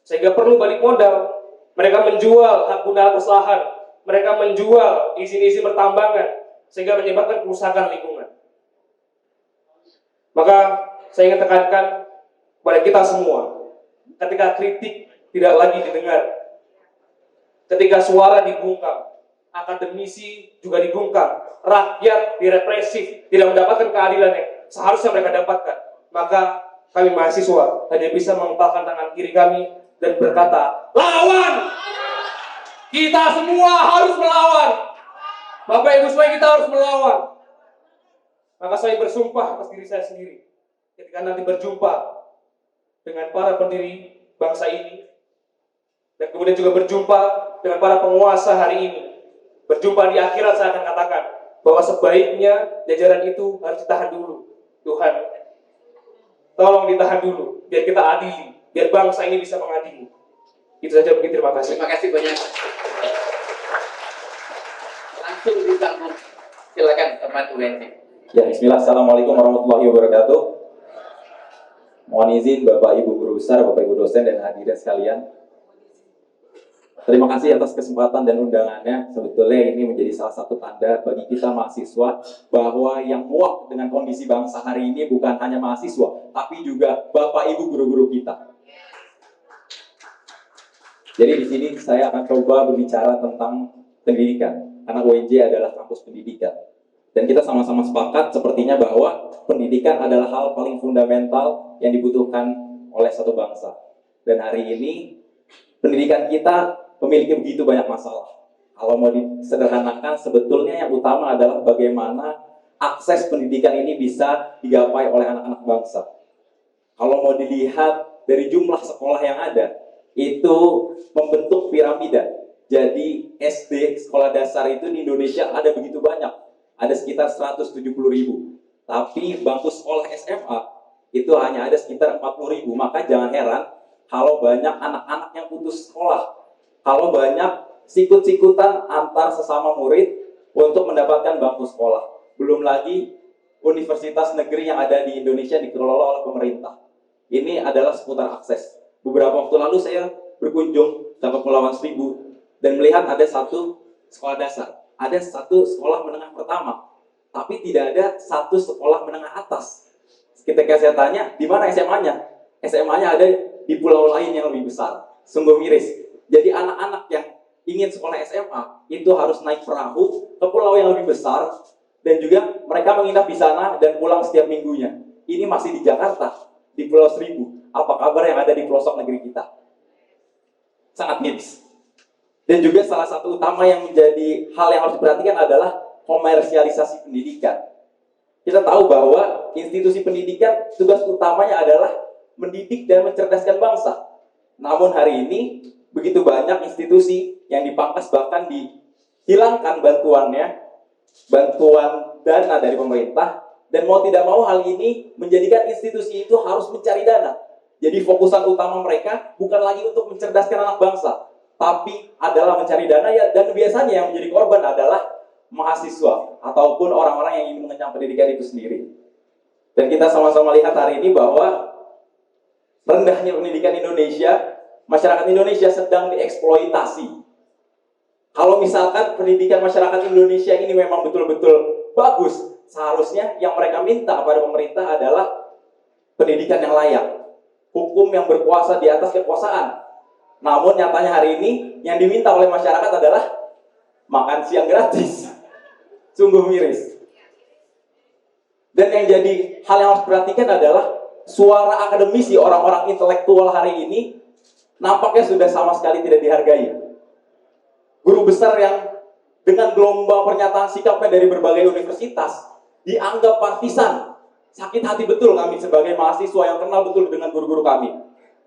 sehingga perlu balik modal. Mereka menjual hak guna atas lahan, mereka menjual izin-izin pertambangan, sehingga menyebabkan kerusakan lingkungan. Maka saya ingin tekankan kepada kita semua, ketika kritik tidak lagi didengar, ketika suara dibungkam, akademisi juga dibungkam, rakyat direpresif, tidak mendapatkan keadilan yang seharusnya mereka dapatkan, maka kami mahasiswa hanya bisa mengepalkan tangan kiri kami dan berkata, lawan! Kita semua harus melawan. Bapak Ibu semua, kita harus melawan. Maka saya bersumpah atas diri saya sendiri, ketika nanti berjumpa dengan para pendiri bangsa ini, dan kemudian juga berjumpa dengan para penguasa hari ini, berjumpa di akhirat, saya akan katakan bahwa sebaiknya jajaran itu harus ditahan dulu. Tuhan, tolong ditahan dulu, biar kita adili, biar bangsa ini bisa mengadili. Itu saja, mungkin terima kasih. Terima kasih banyak. Langsung disambung. Silakan teman UNC. Ya, bismillah, assalamualaikum warahmatullahi wabarakatuh. Mohon izin Bapak Ibu Guru Besar, Bapak Ibu dosen dan hadirin sekalian. Terima kasih atas kesempatan dan undangannya. Sebetulnya ini menjadi salah satu tanda bagi kita mahasiswa bahwa yang muak dengan kondisi bangsa hari ini bukan hanya mahasiswa, tapi juga Bapak Ibu guru-guru kita. Jadi di sini saya akan coba berbicara tentang pendidikan, karena UNJ adalah kampus pendidikan. Dan kita sama-sama sepakat sepertinya bahwa pendidikan adalah hal paling fundamental yang dibutuhkan oleh satu bangsa. Dan hari ini pendidikan kita memiliki begitu banyak masalah. Kalau mau disederhanakan, sebetulnya yang utama adalah bagaimana akses pendidikan ini bisa digapai oleh anak-anak bangsa. Kalau mau dilihat dari jumlah sekolah yang ada itu membentuk piramida. Jadi SD sekolah dasar itu di Indonesia ada begitu banyak, ada sekitar 170.000. Tapi bangku sekolah SMA itu hanya ada sekitar 40.000. Maka jangan heran kalau banyak anak-anak yang putus sekolah, kalau banyak sikut-sikutan antar sesama murid untuk mendapatkan bangku sekolah. Belum lagi universitas negeri yang ada di Indonesia dikelola oleh pemerintah. Ini adalah seputar akses. Beberapa waktu lalu saya berkunjung ke Kepulauan Seribu dan melihat ada satu sekolah dasar, ada satu sekolah menengah pertama, tapi tidak ada satu sekolah menengah atas. Ketika saya tanya, di mana SMA-nya? SMA-nya ada di pulau lain yang lebih besar. Sungguh miris. Jadi anak-anak yang ingin sekolah SMA itu harus naik perahu ke pulau yang lebih besar, dan juga mereka menginap di sana dan pulang setiap minggunya. Ini masih di Jakarta, di Pulau Seribu. Apa kabar yang ada di pelosok negeri kita? Sangat miris. Dan juga salah satu utama yang menjadi hal yang harus diperhatikan adalah komersialisasi pendidikan. Kita tahu bahwa institusi pendidikan tugas utamanya adalah mendidik dan mencerdaskan bangsa. Namun hari ini begitu banyak institusi yang dipangkas, bahkan dihilangkan bantuannya, bantuan dana dari pemerintah, dan mau tidak mau hal ini menjadikan institusi itu harus mencari dana. Jadi fokusan utama mereka bukan lagi untuk mencerdaskan anak bangsa, tapi adalah mencari dana, ya, dan biasanya yang menjadi korban adalah mahasiswa ataupun orang-orang yang ingin mengenyam pendidikan itu sendiri. Dan kita sama-sama lihat hari ini bahwa rendahnya pendidikan Indonesia, masyarakat Indonesia sedang dieksploitasi. Kalau misalkan pendidikan masyarakat Indonesia ini memang betul-betul bagus, seharusnya yang mereka minta kepada pemerintah adalah pendidikan yang layak, hukum yang berkuasa di atas kekuasaan. Namun nyatanya hari ini yang diminta oleh masyarakat adalah makan siang gratis. Sungguh miris. Dan yang jadi hal yang harus diperhatikan adalah suara akademisi, orang-orang intelektual hari ini nampaknya sudah sama sekali tidak dihargai. Guru besar yang dengan gelombang pernyataan sikapnya dari berbagai universitas dianggap partisan. Sakit hati betul kami sebagai mahasiswa yang kenal betul dengan guru-guru kami.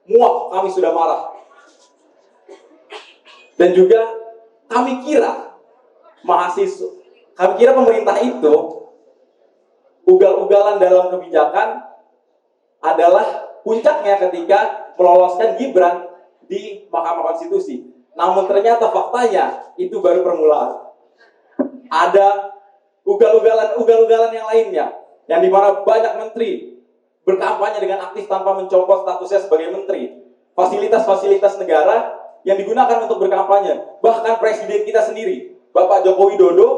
Muak, kami sudah marah. Dan juga kami kira pemerintah itu ugal-ugalan dalam kebijakan adalah puncaknya ketika meloloskan Gibran di Mahkamah Konstitusi. Namun ternyata faktanya itu baru permulaan. Ada ugal-ugalan yang lainnya, yang dimana banyak menteri berkampanye dengan aktif tanpa mencopot statusnya sebagai menteri. Fasilitas-fasilitas negara yang digunakan untuk berkampanye. Bahkan presiden kita sendiri, Bapak Joko Widodo,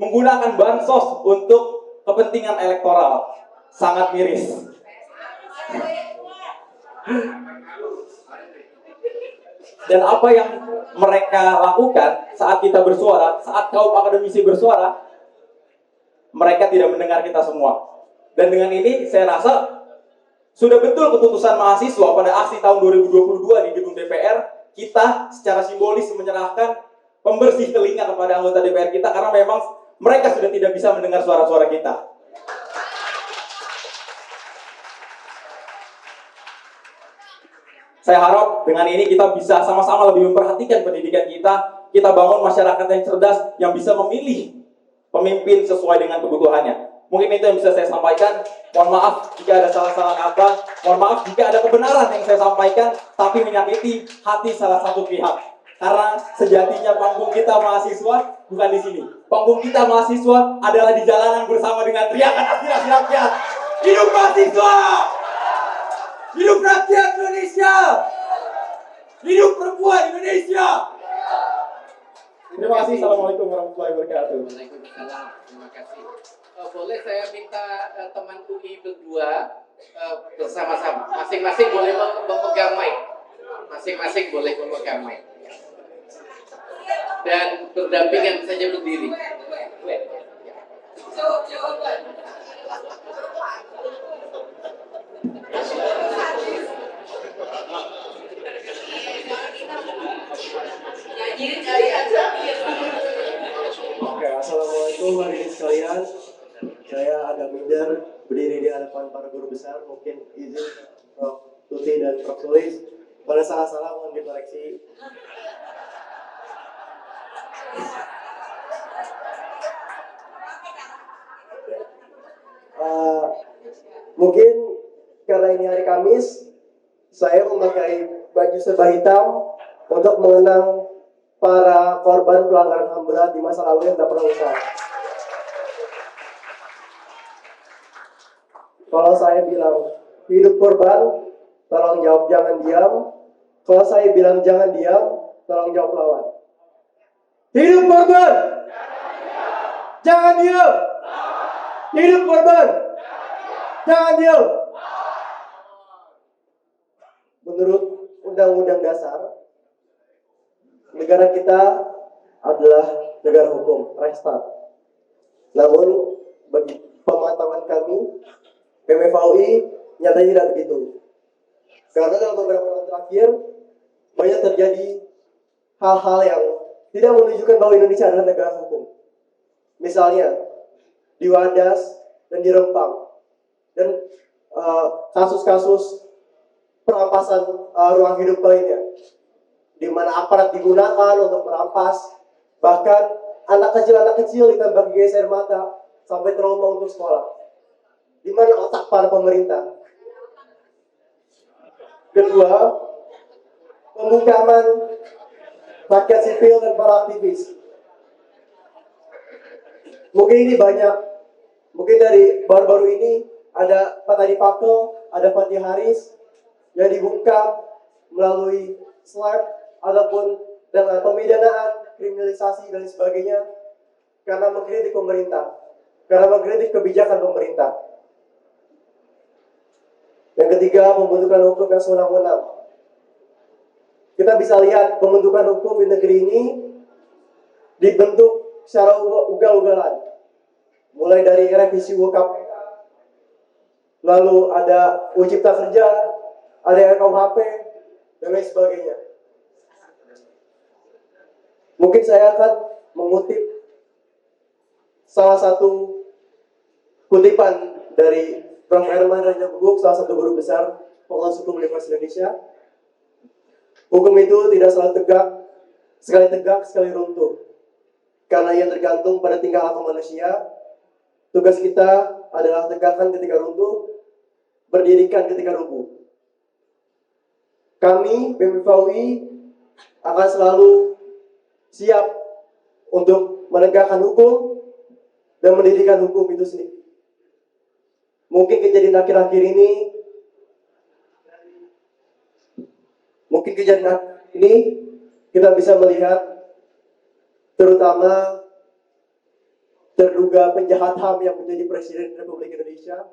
menggunakan bansos untuk kepentingan elektoral. Sangat miris. Dan apa yang mereka lakukan saat kita bersuara, saat kaum akademisi bersuara, mereka tidak mendengar kita semua. Dan dengan ini saya rasa sudah betul keputusan mahasiswa pada aksi tahun 2022 di gedung DPR, kita secara simbolis menyerahkan pembersih telinga kepada anggota DPR kita, karena memang mereka sudah tidak bisa mendengar suara-suara kita. Saya harap dengan ini kita bisa sama-sama lebih memperhatikan pendidikan kita bangun masyarakat yang cerdas, yang bisa memilih pemimpin sesuai dengan kebutuhannya. Mungkin itu yang bisa saya sampaikan. Mohon maaf jika ada salah-salah kata, mohon maaf jika ada kebenaran yang saya sampaikan tapi menyakiti hati salah satu pihak. Karena sejatinya panggung kita mahasiswa bukan di sini. Panggung kita mahasiswa adalah di jalanan bersama dengan teriakan aspirasi rakyat. Hidup mahasiswa! Hidup rakyat Indonesia! Hidup perempuan Indonesia! Terima kasih. Assalamualaikum warahmatullahi wabarakatuh. Waalaikumsalam. Terima kasih. Boleh saya minta teman UI berdua bersama-sama. Masing-masing boleh memegang mic. Masing-masing boleh memegang mic. Dan berdampingan saja berdiri. Oke, assalamualaikum hadirin sekalian. Saya agak minder berdiri di hadapan para guru besar. Mungkin izin Prof. Tuti Putih dan Prof. Sulis. Pada salah-salah mohon dikoreksi. Mungkin karena ini hari Kamis, saya memakai baju serba hitam untuk mengenang para korban pelanggaran HAM berat di masa lalu yang tak pernah usai. Kalau saya bilang hidup korban, tolong jawab jangan diam. Kalau saya bilang jangan diam, tolong jawab lawan. Hidup korban, jangan diam. Hidup korban, jangan diam. Menurut Undang-Undang Dasar, negara kita adalah negara hukum, Reichstag. Namun, bagi pemantauan kami, PMFAUI nyatanya tidak begitu. Karena dalam beberapa tahun terakhir, banyak terjadi hal-hal yang tidak menunjukkan bahwa Indonesia adalah negara hukum. Misalnya, di Wadas dan di Rempang. Dan kasus-kasus perampasan ruang hidup lainnya, di mana aparat digunakan untuk merampas, bahkan anak kecil ditembak gas air mata sampai trauma untuk sekolah. Di mana otak para pemerintah? Kedua, pembukaan rakyat sipil dan para aktivis. Mungkin ini banyak. Mungkin dari baru-baru ini ada Pak Tadi Pakel, ada Fatih Haris yang dibuka melalui slap ataupun dengan pemidanaan, kriminalisasi dan sebagainya karena mengkritik pemerintah, karena mengkritik kebijakan pemerintah. Yang ketiga, pembentukan hukum yang sewenang-wenang. Kita bisa lihat pembentukan hukum di negeri ini dibentuk secara ugal-ugalan. Mulai dari revisi UKAP, lalu ada UU Cipta Kerja, ada RKUHP, dan lain sebagainya. Mungkin saya akan mengutip salah satu kutipan dari Prof. Herman Raja Guguk, salah satu guru besar Fakultas Hukum Universitas Indonesia. Hukum itu tidak selalu tegak, sekali runtuh. Karena ia tergantung pada tingkah laku manusia. Tugas kita adalah tegakkan ketika runtuh, berdirikan ketika rubuh. Kami, PMFAUI, akan selalu siap untuk menegakkan hukum dan mendirikan hukum itu sendiri. Mungkin kejadian akhir-akhir ini kita bisa melihat terutama terduga penjahat HAM yang menjadi Presiden Republik Indonesia,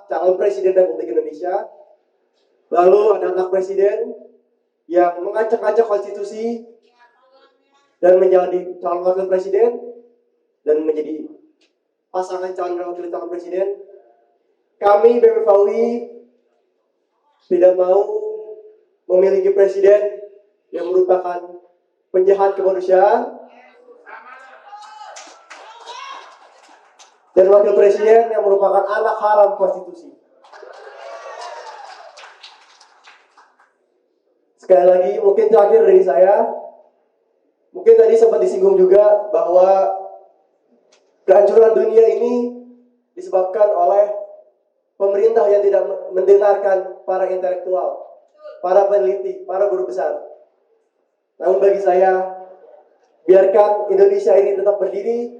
calon Presiden Republik Indonesia. Lalu ada anak Presiden yang mengacak-acak konstitusi dan menjadi calon wakil Presiden dan menjadi pasangan calon wakil Presiden. Kami PMFAUI tidak mau memiliki presiden yang merupakan penjahat kemanusiaan dan wakil presiden yang merupakan anak haram konstitusi. Sekali lagi, mungkin terakhir dari saya, mungkin tadi sempat disinggung juga bahwa kehancuran dunia ini disebabkan oleh pemerintah yang tidak mendengarkan para intelektual, para peneliti, para guru besar. Namun bagi saya, biarkan Indonesia ini tetap berdiri,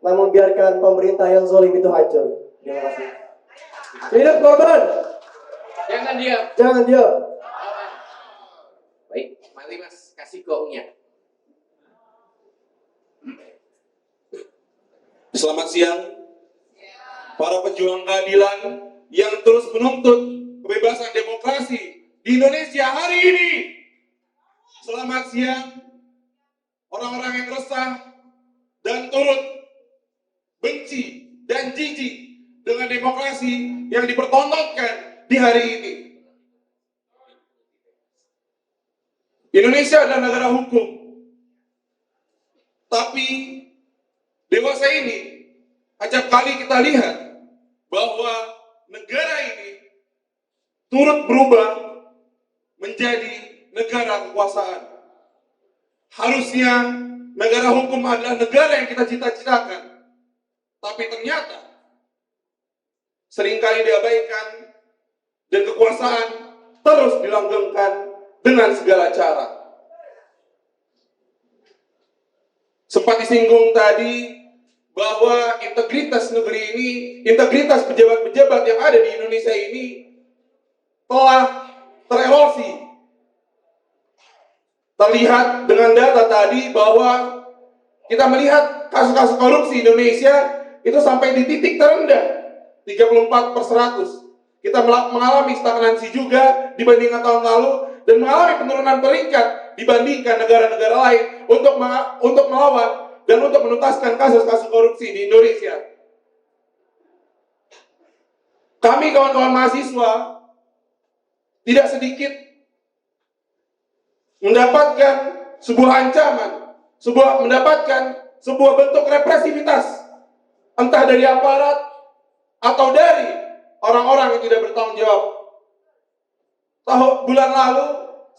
namun biarkan pemerintah yang zalim itu hancur. Terima kasih. Hidup korban! Jangan diam. Jangan diam. Baik, mari Mas kasih gongnya. Selamat siang, para pejuang keadilan yang terus menuntut kebebasan demokrasi di Indonesia hari ini. Selamat siang, orang-orang yang resah dan turut benci dan jijik dengan demokrasi yang dipertontonkan di hari ini. Indonesia adalah negara hukum, tapi dewasa ini acap kali kita lihat bahwa negara ini turut berubah menjadi negara kekuasaan. Harusnya negara hukum adalah negara yang kita cita-citakan. Tapi ternyata seringkali diabaikan dan kekuasaan terus dilanggengkan dengan segala cara. Sempat disinggung tadi bahwa integritas negeri ini, integritas pejabat-pejabat yang ada di Indonesia ini telah tererosi. Terlihat dengan data tadi bahwa kita melihat kasus-kasus korupsi Indonesia itu sampai di titik terendah 34/100. Kita mengalami stagnansi juga dibandingkan tahun lalu dan mengalami penurunan peringkat dibandingkan negara-negara lain untuk melawan dan untuk menuntaskan kasus-kasus korupsi di Indonesia. Kami kawan-kawan mahasiswa tidak sedikit mendapatkan sebuah ancaman, mendapatkan sebuah bentuk represivitas, entah dari aparat atau dari orang-orang yang tidak bertanggung jawab. Bulan lalu,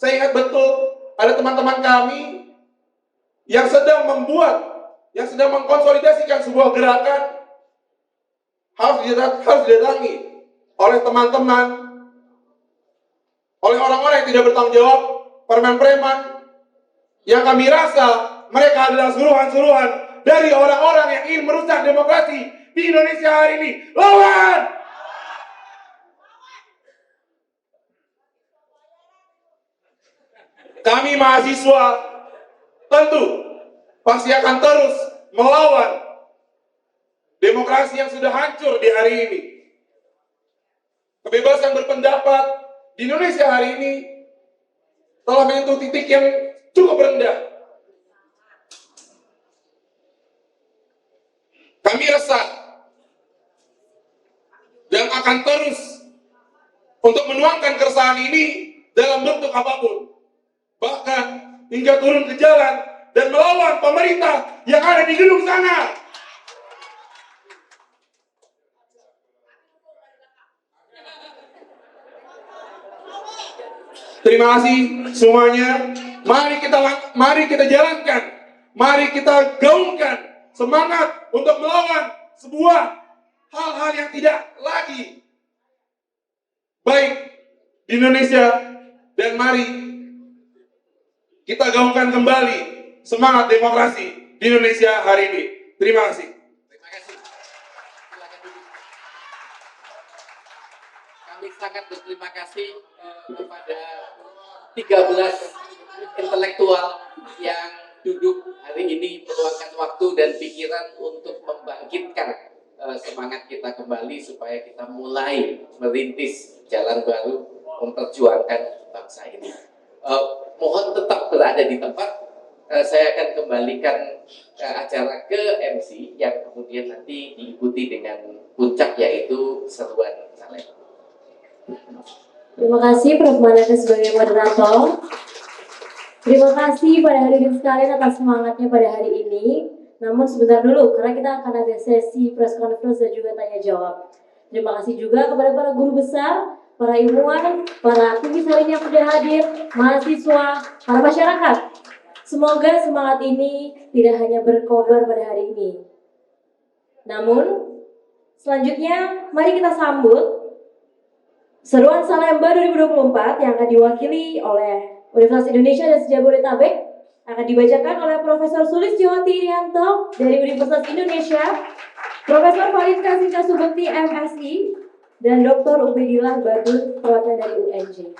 saya ingat betul ada teman-teman kami yang sedang mengkonsolidasikan sebuah gerakan harus didatangi oleh teman-teman, oleh orang-orang yang tidak bertanggung jawab, preman-preman, yang kami rasa mereka adalah suruhan-suruhan dari orang-orang yang ingin merusak demokrasi di Indonesia hari ini. Lawan! Kami mahasiswa tentu pasti akan terus melawan demokrasi yang sudah hancur di hari ini. Kebebasan berpendapat di Indonesia hari ini telah menyentuh titik yang cukup rendah. Kami resah dan akan terus untuk menuangkan keresahan ini dalam bentuk apapun. Bahkan hingga turun ke jalan dan melawan pemerintah yang ada di gedung sana. Terima kasih semuanya. Mari kita jalankan. Mari kita gaungkan semangat untuk melawan sebuah hal-hal yang tidak lagi baik di Indonesia, dan mari kita gaungkan kembali semangat demokrasi di Indonesia hari ini. Terima kasih. Terima kasih. Silakan duduk. Kami sangat berterima kasih kepada 13 intelektual yang duduk hari ini meluangkan waktu dan pikiran untuk membangkitkan semangat kita kembali supaya kita mulai merintis jalan baru memperjuangkan bangsa ini. Mohon tetap berada di tempat. Saya akan kembalikan acara ke MC yang kemudian nanti diikuti dengan puncak yaitu seruan saleh. Terima kasih Prof. Maneka sebagai moderator. Terima kasih pada hadirin sekalian atas semangatnya pada hari ini. Namun sebentar dulu karena kita akan ada sesi press conference dan juga tanya jawab. Terima kasih juga kepada para guru besar, para ilmuwan, para aktivis hari ini yang sudah hadir, mahasiswa, para masyarakat. Semoga semangat ini tidak hanya berkobar pada hari ini. Namun, selanjutnya mari kita sambut Seruan Salemba 2024 yang akan diwakili oleh Universitas Indonesia dan Jabodetabek, akan dibacakan oleh Profesor Sulistiyowati Irianto dari Universitas Indonesia, Profesor Validka Singkasubekti MSI, dan Dr. Ubedillah Badun perwakilan dari UNJ.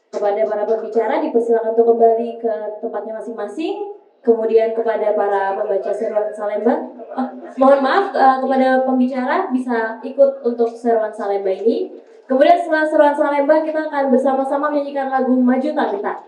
Kepada para pembicara dipersilakan untuk kembali ke tempatnya masing-masing. Kemudian kepada para pembaca seruan Salemba, mohon maaf kepada pembicara bisa ikut untuk seruan Salemba ini. Kemudian setelah seruan Salemba kita akan bersama-sama menyanyikan lagu Maju Tak Gentar.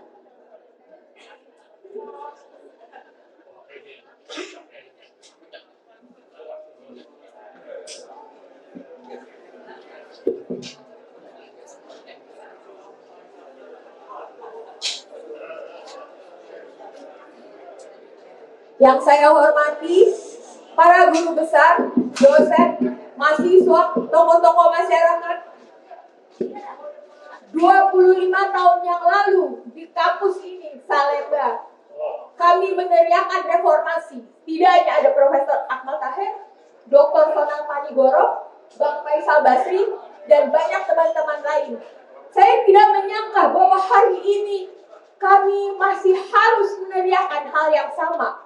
Yang saya hormati para guru besar, dosen, mahasiswa, tokoh-tokoh masyarakat, 25 tahun yang lalu di kampus ini, Salemba, kami meneriakan reformasi. Tidak hanya ada Profesor Akmal Taher, Dr. Sonal Panigoro, Bang Faisal Basri, dan banyak teman-teman lain. Saya tidak menyangka bahwa hari ini kami masih harus meneriakan hal yang sama.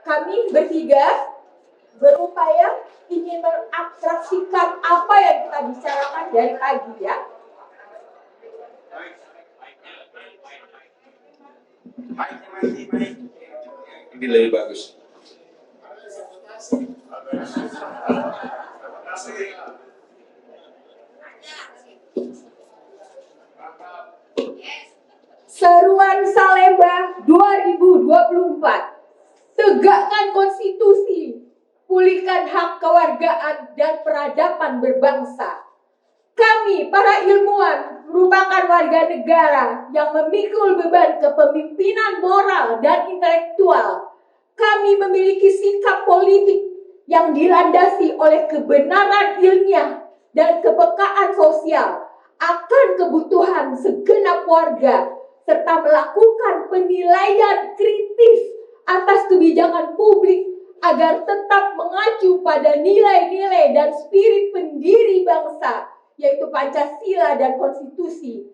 Kami bertiga berupaya ingin mengabstraksikan apa yang kita bicarakan dari pagi ya. Ini lebih bagus. Seruan Salemba 2024. Tegakkan konstitusi, pulihkan hak kewargaan dan peradaban berbangsa. Kami, para ilmuwan, merupakan warga negara yang memikul beban kepemimpinan moral dan intelektual. Kami memiliki sikap politik yang dilandasi oleh kebenaran ilmiah dan kepekaan sosial akan kebutuhan segenap warga, serta melakukan penilaian kritis atas kebijakan publik agar tetap mengacu pada nilai-nilai dan spirit pendiri bangsa, yaitu Pancasila dan konstitusi.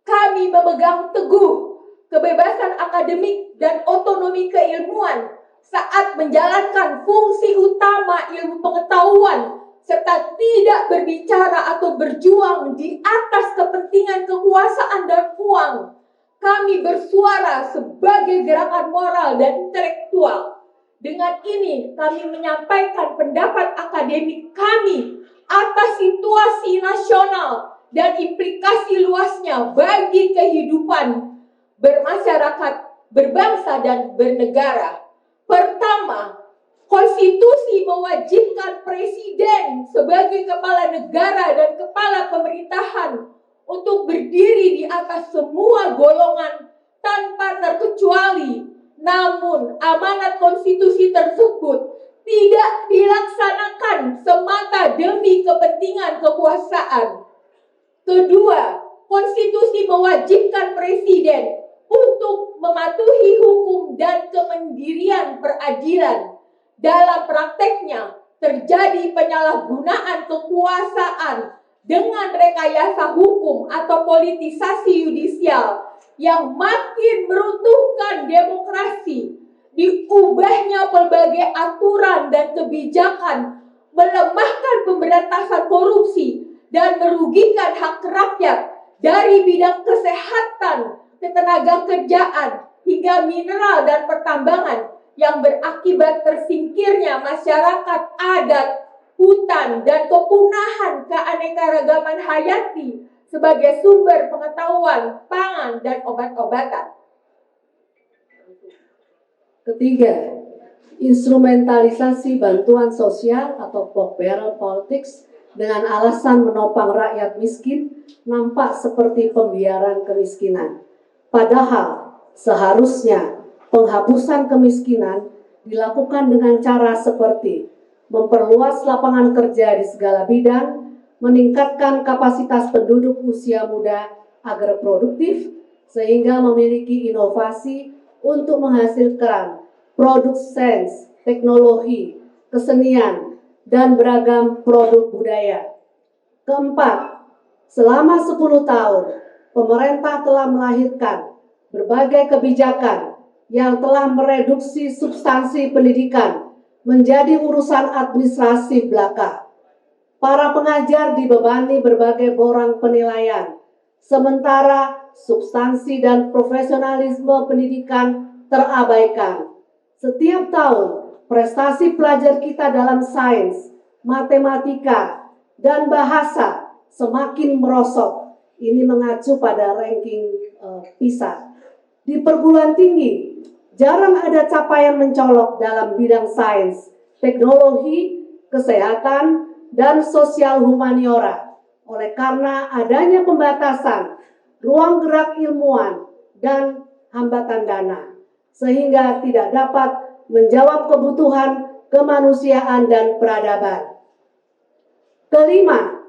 Kami memegang teguh kebebasan akademik dan otonomi keilmuan saat menjalankan fungsi utama ilmu pengetahuan, serta tidak berbicara atau berjuang di atas kepentingan kekuasaan dan uang. Kami bersuara sebagai gerakan moral dan intelektual. Dengan ini kami menyampaikan pendapat akademik kami atas situasi nasional dan implikasi luasnya bagi kehidupan bermasyarakat, berbangsa, dan bernegara. Pertama, konstitusi mewajibkan presiden sebagai kepala negara dan kepala pemerintahan untuk berdiri di atas semua golongan tanpa terkecuali. Namun, amanat konstitusi tersebut tidak dilaksanakan semata demi kepentingan kekuasaan. Kedua, konstitusi mewajibkan presiden untuk mematuhi hukum dan kemandirian peradilan. Dalam prakteknya, terjadi penyalahgunaan kekuasaan dengan rekayasa hukum atau politisasi yudisial yang makin meruntuhkan demokrasi. Diubahnya berbagai aturan dan kebijakan, melemahkan pemberantasan korupsi, dan merugikan hak rakyat dari bidang kesehatan, ketenaga kerjaan, hingga mineral dan pertambangan yang berakibat tersingkirnya masyarakat adat, hutan, dan kepunahan keanekaragaman hayati sebagai sumber pengetahuan, pangan, dan obat-obatan. Ketiga, instrumentalisasi bantuan sosial atau pork barrel politics dengan alasan menopang rakyat miskin nampak seperti pembiaran kemiskinan. Padahal seharusnya penghapusan kemiskinan dilakukan dengan cara seperti memperluas lapangan kerja di segala bidang, meningkatkan kapasitas penduduk usia muda agar produktif sehingga memiliki inovasi untuk menghasilkan produk sains, teknologi, kesenian, dan beragam produk budaya. Keempat, selama 10 tahun, pemerintah telah melahirkan berbagai kebijakan yang telah mereduksi substansi pendidikan menjadi urusan administrasi belaka. Para pengajar dibebani berbagai borang penilaian, sementara substansi dan profesionalisme pendidikan terabaikan. Setiap tahun, prestasi pelajar kita dalam sains, matematika, dan bahasa semakin merosot. Ini mengacu pada ranking PISA. Di perguruan tinggi, jarang ada capaian mencolok dalam bidang sains, teknologi, kesehatan, dan sosial humaniora. Oleh karena adanya pembatasan ruang gerak ilmuwan dan hambatan dana, sehingga tidak dapat menjawab kebutuhan kemanusiaan dan peradaban. Kelima,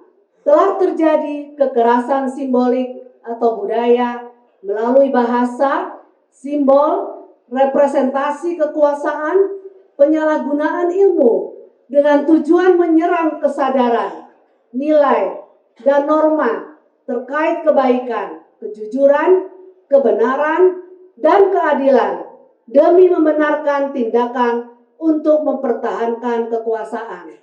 telah terjadi kekerasan simbolik atau budaya melalui bahasa, simbol, representasi kekuasaan, penyalahgunaan ilmu dengan tujuan menyerang kesadaran, nilai, dan norma terkait kebaikan, kejujuran, kebenaran, dan keadilan demi membenarkan tindakan untuk mempertahankan kekuasaan.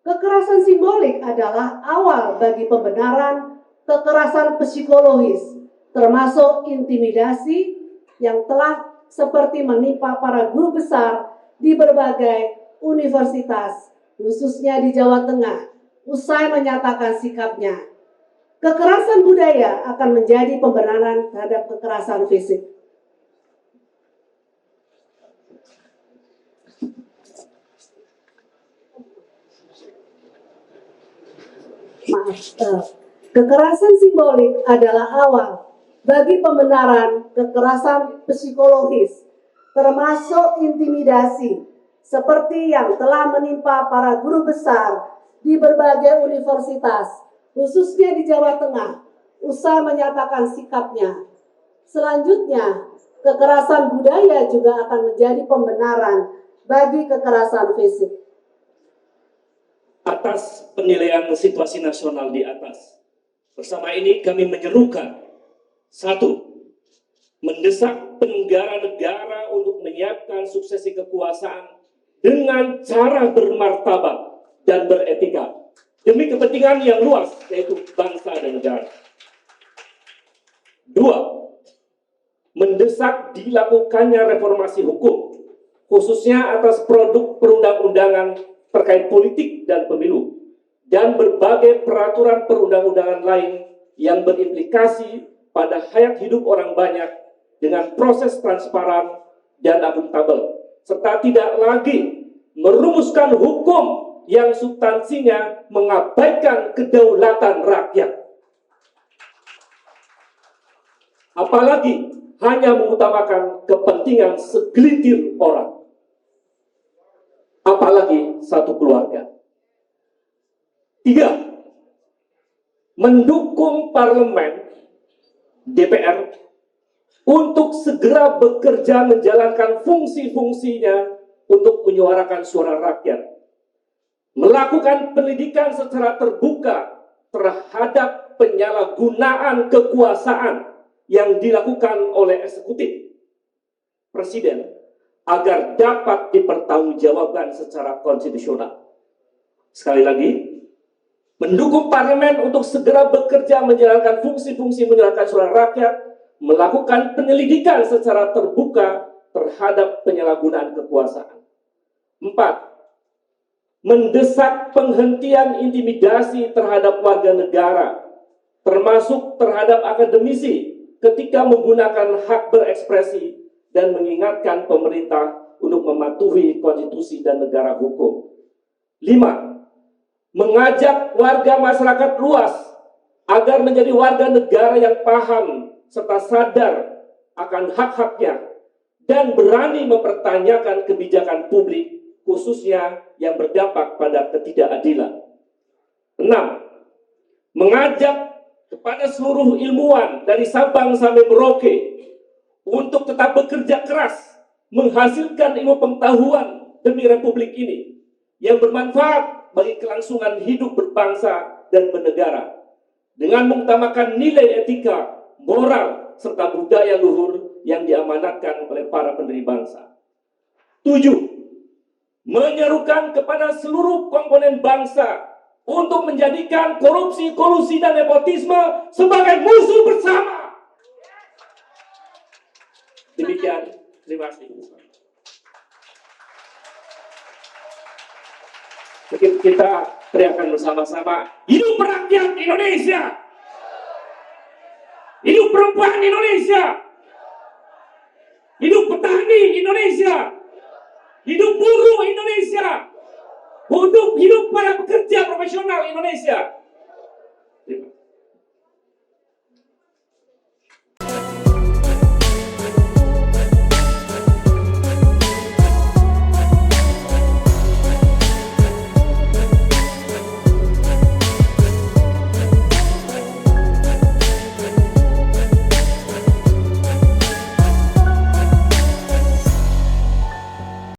Kekerasan simbolik adalah awal bagi pembenaran kekerasan psikologis, termasuk intimidasi yang telah seperti menimpa para guru besar di berbagai universitas, khususnya di Jawa Tengah, usai menyatakan sikapnya. Kekerasan budaya akan menjadi pembenaran terhadap kekerasan fisik. Kekerasan simbolik adalah awal bagi pembenaran kekerasan psikologis, termasuk intimidasi, seperti yang telah menimpa para guru besar di berbagai universitas, khususnya di Jawa Tengah, usai menyatakan sikapnya. Selanjutnya, kekerasan budaya juga akan menjadi pembenaran bagi kekerasan fisik. Atas penilaian situasi nasional di atas, bersama ini kami menyerukan: 1. Mendesak penyelenggara negara untuk menyiapkan suksesi kekuasaan dengan cara bermartabat dan beretika demi kepentingan yang luas, yaitu bangsa dan negara. 2. Mendesak dilakukannya reformasi hukum, khususnya atas produk perundang-undangan terkait politik dan pemilu, dan berbagai peraturan perundang-undangan lain yang berimplikasi pada hayat hidup orang banyak dengan proses transparan dan akuntabel, serta tidak lagi merumuskan hukum yang substansinya mengabaikan kedaulatan rakyat. Apalagi hanya mengutamakan kepentingan segelintir orang. Apalagi satu keluarga. 3. Mendukung parlemen DPR untuk segera bekerja menjalankan fungsi-fungsinya untuk menyuarakan suara rakyat, melakukan pendidikan secara terbuka terhadap penyalahgunaan kekuasaan yang dilakukan oleh eksekutif presiden agar dapat dipertanggungjawabkan secara konstitusional. Sekali lagi, mendukung parlemen untuk segera bekerja menjalankan fungsi-fungsi menyuarakan suara rakyat, melakukan penyelidikan secara terbuka terhadap penyalahgunaan kekuasaan. 4. Mendesak penghentian intimidasi terhadap warga negara, termasuk terhadap akademisi ketika menggunakan hak berekspresi, dan mengingatkan pemerintah untuk mematuhi konstitusi dan negara hukum. 5. Mengajak warga masyarakat luas agar menjadi warga negara yang paham serta sadar akan hak-haknya dan berani mempertanyakan kebijakan publik, khususnya yang berdampak pada ketidakadilan. 6. Mengajak kepada seluruh ilmuwan dari Sabang sampai Merauke untuk tetap bekerja keras menghasilkan ilmu pengetahuan demi republik ini yang bermanfaat bagi kelangsungan hidup berbangsa dan bernegara dengan mengutamakan nilai etika, moral, serta budaya luhur yang diamanatkan oleh para pendiri bangsa. 7. Menyerukan kepada seluruh komponen bangsa untuk menjadikan korupsi, kolusi, dan nepotisme sebagai musuh bersama. Demikian, terima kasih. Mungkin kita teriakan bersama-sama, hidup rakyat Indonesia, hidup perempuan Indonesia, hidup petani Indonesia, hidup buruh Indonesia, hidup para pekerja profesional Indonesia.